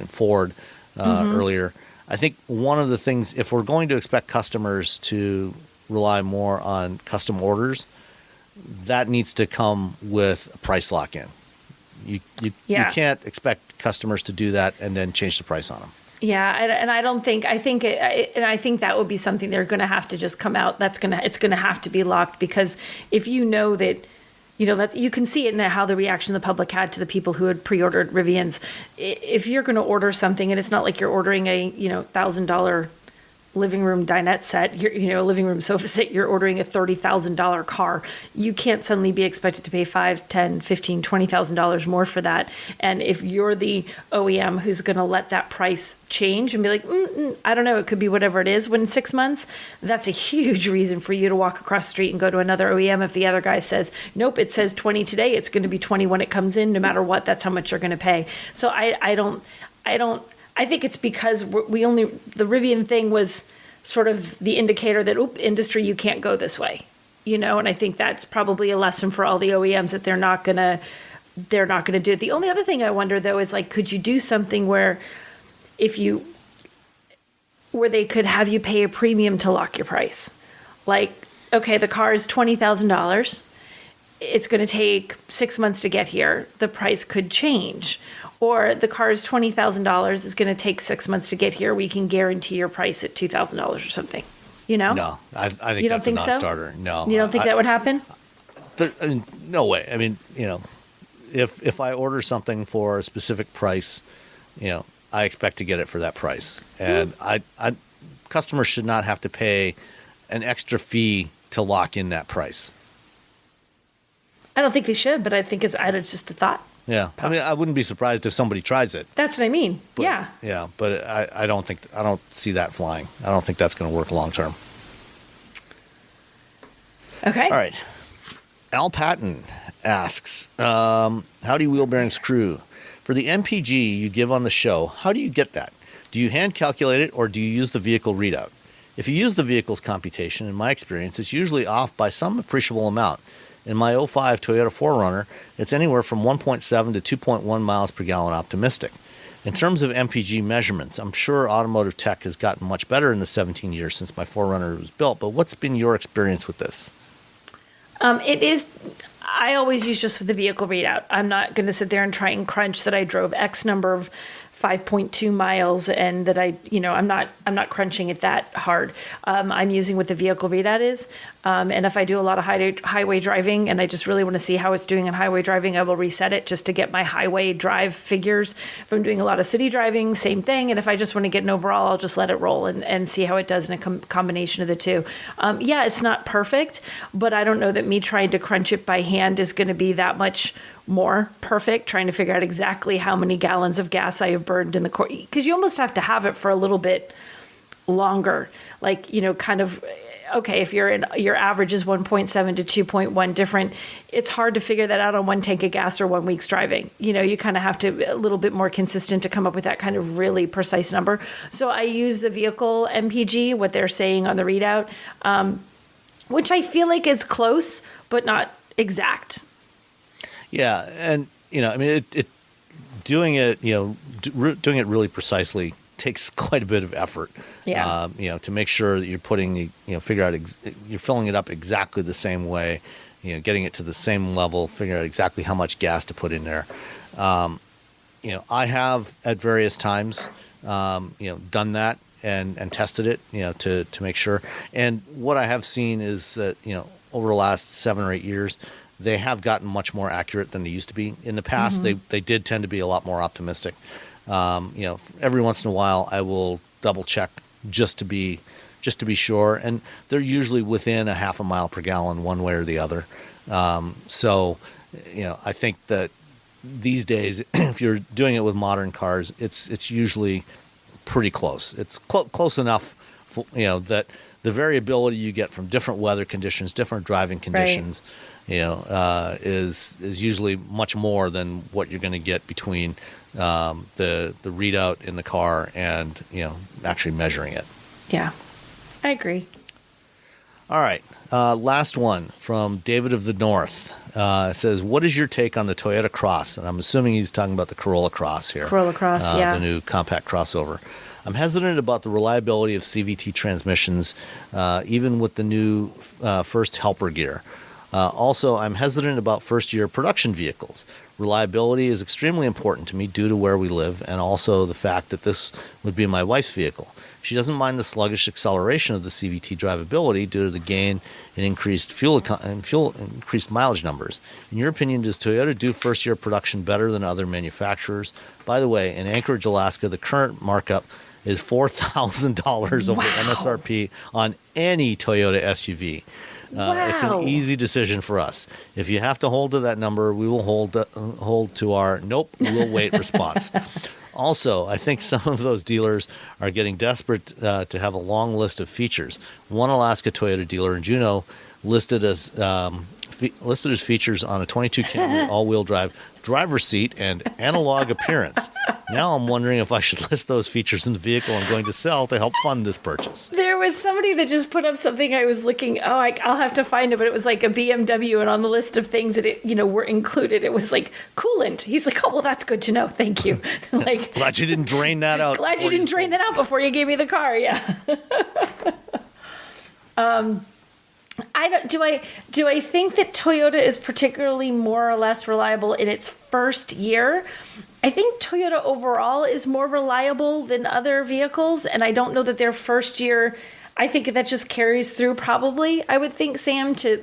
Ford earlier. I think one of the things, if we're going to expect customers to rely more on custom orders, that needs to come with a price lock-in. You can't expect customers to do that and then change the price on them. Yeah, and I think that would be something they're going to have to just come out. It's going to have to be locked, because if you know that that's, you can see it in how the reaction the public had to the people who had pre-ordered Rivians. If you're going to order something, and it's not like you're ordering a, $1,000 living room dinette set, living room sofa set, you're ordering a $30,000 car. You can't suddenly be expected to pay $5,000, $10,000, $15,000, $20,000 more for that. And if you're the OEM who's going to let that price change and be like, I don't know, it could be whatever it is when 6 months, that's a huge reason for you to walk across the street and go to another OEM. If the other guy says, nope, it says 20 today, it's going to be 20 when it comes in, no matter what, that's how much you're going to pay. So I think it's because the Rivian thing was sort of the indicator that, industry, you can't go this way, and I think that's probably a lesson for all the OEMs that they're not gonna do it. The only other thing I wonder though is, like, could you do something where they could have you pay a premium to lock your price? Like, okay, the car is $20,000. It's going to take 6 months to get here. The price could change. Or the car is $20,000. It's going to take 6 months to get here. We can guarantee your price at $2,000 or something. No, I think that's a non-starter. So? No, you don't think that would happen? No way. I mean, if I order something for a specific price, I expect to get it for that price, and customers should not have to pay an extra fee to lock in that price. I don't think they should, but I think it's just a thought. Yeah, I mean, I wouldn't be surprised if somebody tries it. That's what I mean. But, yeah. Yeah, but I don't see that flying. I don't think that's going to work long term. Okay. All right. Al Patton asks, howdy Wheel Bearings crew. For the MPG you give on the show, how do you get that? Do you hand calculate it or do you use the vehicle readout? If you use the vehicle's computation, in my experience, it's usually off by some appreciable amount. In my 05 Toyota 4Runner, it's anywhere from 1.7 to 2.1 miles per gallon optimistic. In terms of MPG measurements, I'm sure automotive tech has gotten much better in the 17 years since my 4Runner was built, but what's been your experience with this? I always use just the vehicle readout. I'm not going to sit there and try and crunch that I drove X number of 5.2 miles and that I'm not crunching it that hard. I'm using what the vehicle readout is. And if I do a lot of highway driving and I just really want to see how it's doing on highway driving, I will reset it just to get my highway drive figures. If I'm doing a lot of city driving, same thing. And if I just want to get an overall, I'll just let it roll and see how it does in a combination of the two. Yeah, it's not perfect, but I don't know that me trying to crunch it by hand is going to be that much more perfect, trying to figure out exactly how many gallons of gas I have burned in the core. Because you almost have to have it for a little bit longer. Like, kind of, okay, if your average is 1.7 to 2.1 different, it's hard to figure that out on one tank of gas or 1 week's driving. You kind of have to a little bit more consistent to come up with that kind of really precise number. So I use the vehicle MPG, what they're saying on the readout, which I feel like is close, but not exact. Yeah, and I mean, doing it really precisely takes quite a bit of effort. Yeah. To make sure that you're putting, you're filling it up exactly the same way, getting it to the same level, figuring out exactly how much gas to put in there. I have at various times, done that and tested it, to make sure. And what I have seen is that, over the last 7 or 8 years, they have gotten much more accurate than they used to be. In the past, they did tend to be a lot more optimistic. Every once in a while, I will double check just to be sure, and they're usually within a half a mile per gallon one way or the other. So, I think that these days, if you're doing it with modern cars, it's usually pretty close. It's close enough, that the variability you get from different weather conditions, different driving conditions. Right. Is usually much more than what you're going to get between the readout in the car and actually measuring it. Yeah, I agree. All right, last one from David of the North. Says, what is your take on the Toyota Cross? And I'm assuming he's talking about the Corolla Cross here. Corolla Cross, yeah. The new compact crossover. I'm hesitant about the reliability of CVT transmissions, even with the new first helper gear. Also, I'm hesitant about first-year production vehicles. Reliability is extremely important to me due to where we live and also the fact that this would be my wife's vehicle. She doesn't mind the sluggish acceleration of the CVT drivability due to the gain in increased increased mileage numbers. In your opinion, does Toyota do first-year production better than other manufacturers? By the way, in Anchorage, Alaska, the current markup is $4,000 over MSRP on any Toyota SUV. It's an easy decision for us. If you have to hold to that number, we will hold to our nope, we'll wait response. Also, I think some of those dealers are getting desperate to have a long list of features. One Alaska Toyota dealer in Juneau listed as features on a 22 Camry all-wheel drive driver's seat and analog appearance. Now I'm wondering if I should list those features in the vehicle I'm going to sell to help fund this purchase. There was somebody that just put up something I was looking, I'll have to find it, but it was like a BMW, and on the list of things that were included, it was like coolant. He's like, oh, well, that's good to know. Thank you. Like, glad you didn't drain that out. Glad you didn't drain that out before you gave me the car. Yeah. Do I think that Toyota is particularly more or less reliable in its first year? I think Toyota overall is more reliable than other vehicles, and I don't know that their first year, I think that just carries through probably, I would think, Sam, to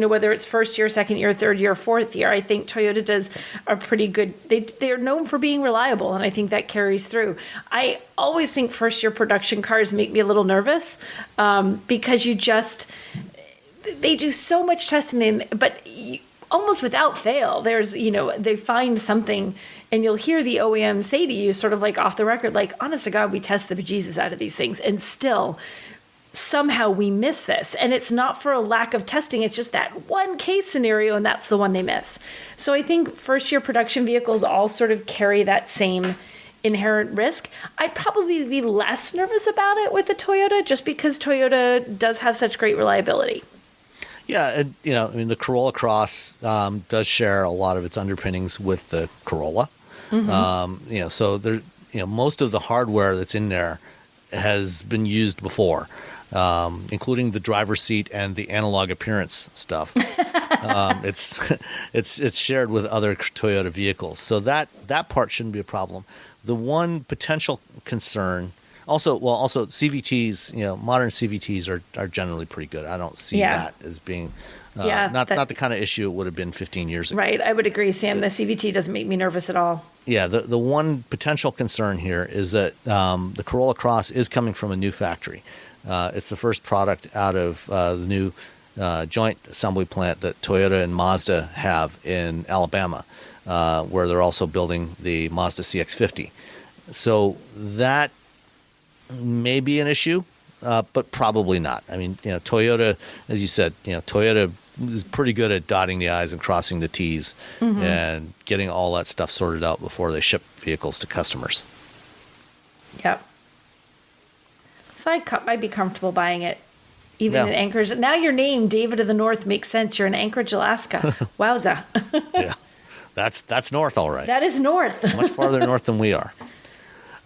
whether it's first year, second year, third year, fourth year. I think Toyota does a pretty good, they're known for being reliable, and I think that carries through. I always think first year production cars make me a little nervous because they do so much testing, but almost without fail, there's, they find something, and you'll hear the OEM say to you, sort of like off the record, like, honest to God, we test the bejesus out of these things, and still, somehow we miss this. And it's not for a lack of testing, it's just that one case scenario, and that's the one they miss. So I think first-year production vehicles all sort of carry that same inherent risk. I'd probably be less nervous about it with the Toyota, just because Toyota does have such great reliability. Yeah, the Corolla Cross does share a lot of its underpinnings with the Corolla. Mm-hmm. So there, most of the hardware that's in there has been used before, including the driver's seat and the analog appearance stuff. It's shared with other Toyota vehicles, so that part shouldn't be a problem. The one potential concern. Also CVTs, modern CVTs are generally pretty good. I don't see that as being not the kind of issue it would have been 15 years ago. Right, I would agree, Sam. The CVT doesn't make me nervous at all. Yeah, the one potential concern here is that the Corolla Cross is coming from a new factory. It's the first product out of the new joint assembly plant that Toyota and Mazda have in Alabama, where they're also building the Mazda CX-50. So that may be an issue, but probably not. I mean, Toyota, as you said, Toyota is pretty good at dotting the I's and crossing the T's, mm-hmm. and getting all that stuff sorted out before they ship vehicles to customers. Yep. So I'd be comfortable buying it, even in Anchorage. Now your name, David of the North, makes sense. You're in Anchorage, Alaska. Wowza. Yeah, that's north, all right. That is north. Much farther north than we are.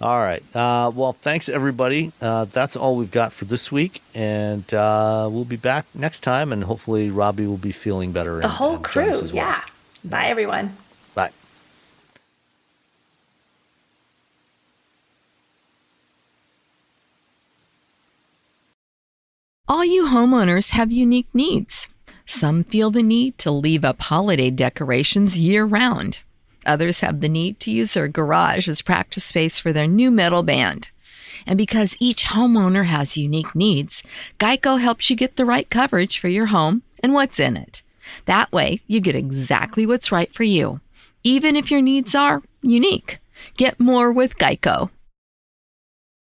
All right. Well, thanks, everybody. That's all we've got for this week. And we'll be back next time. And hopefully Robbie will be feeling better. The whole crew. As well. Yeah. Bye, everyone. Bye. All you homeowners have unique needs. Some feel the need to leave up holiday decorations year-round. Others have the need to use their garage as practice space for their new metal band. And because each homeowner has unique needs, Geico helps you get the right coverage for your home and what's in it. That way, you get exactly what's right for you, even if your needs are unique. Get more with Geico.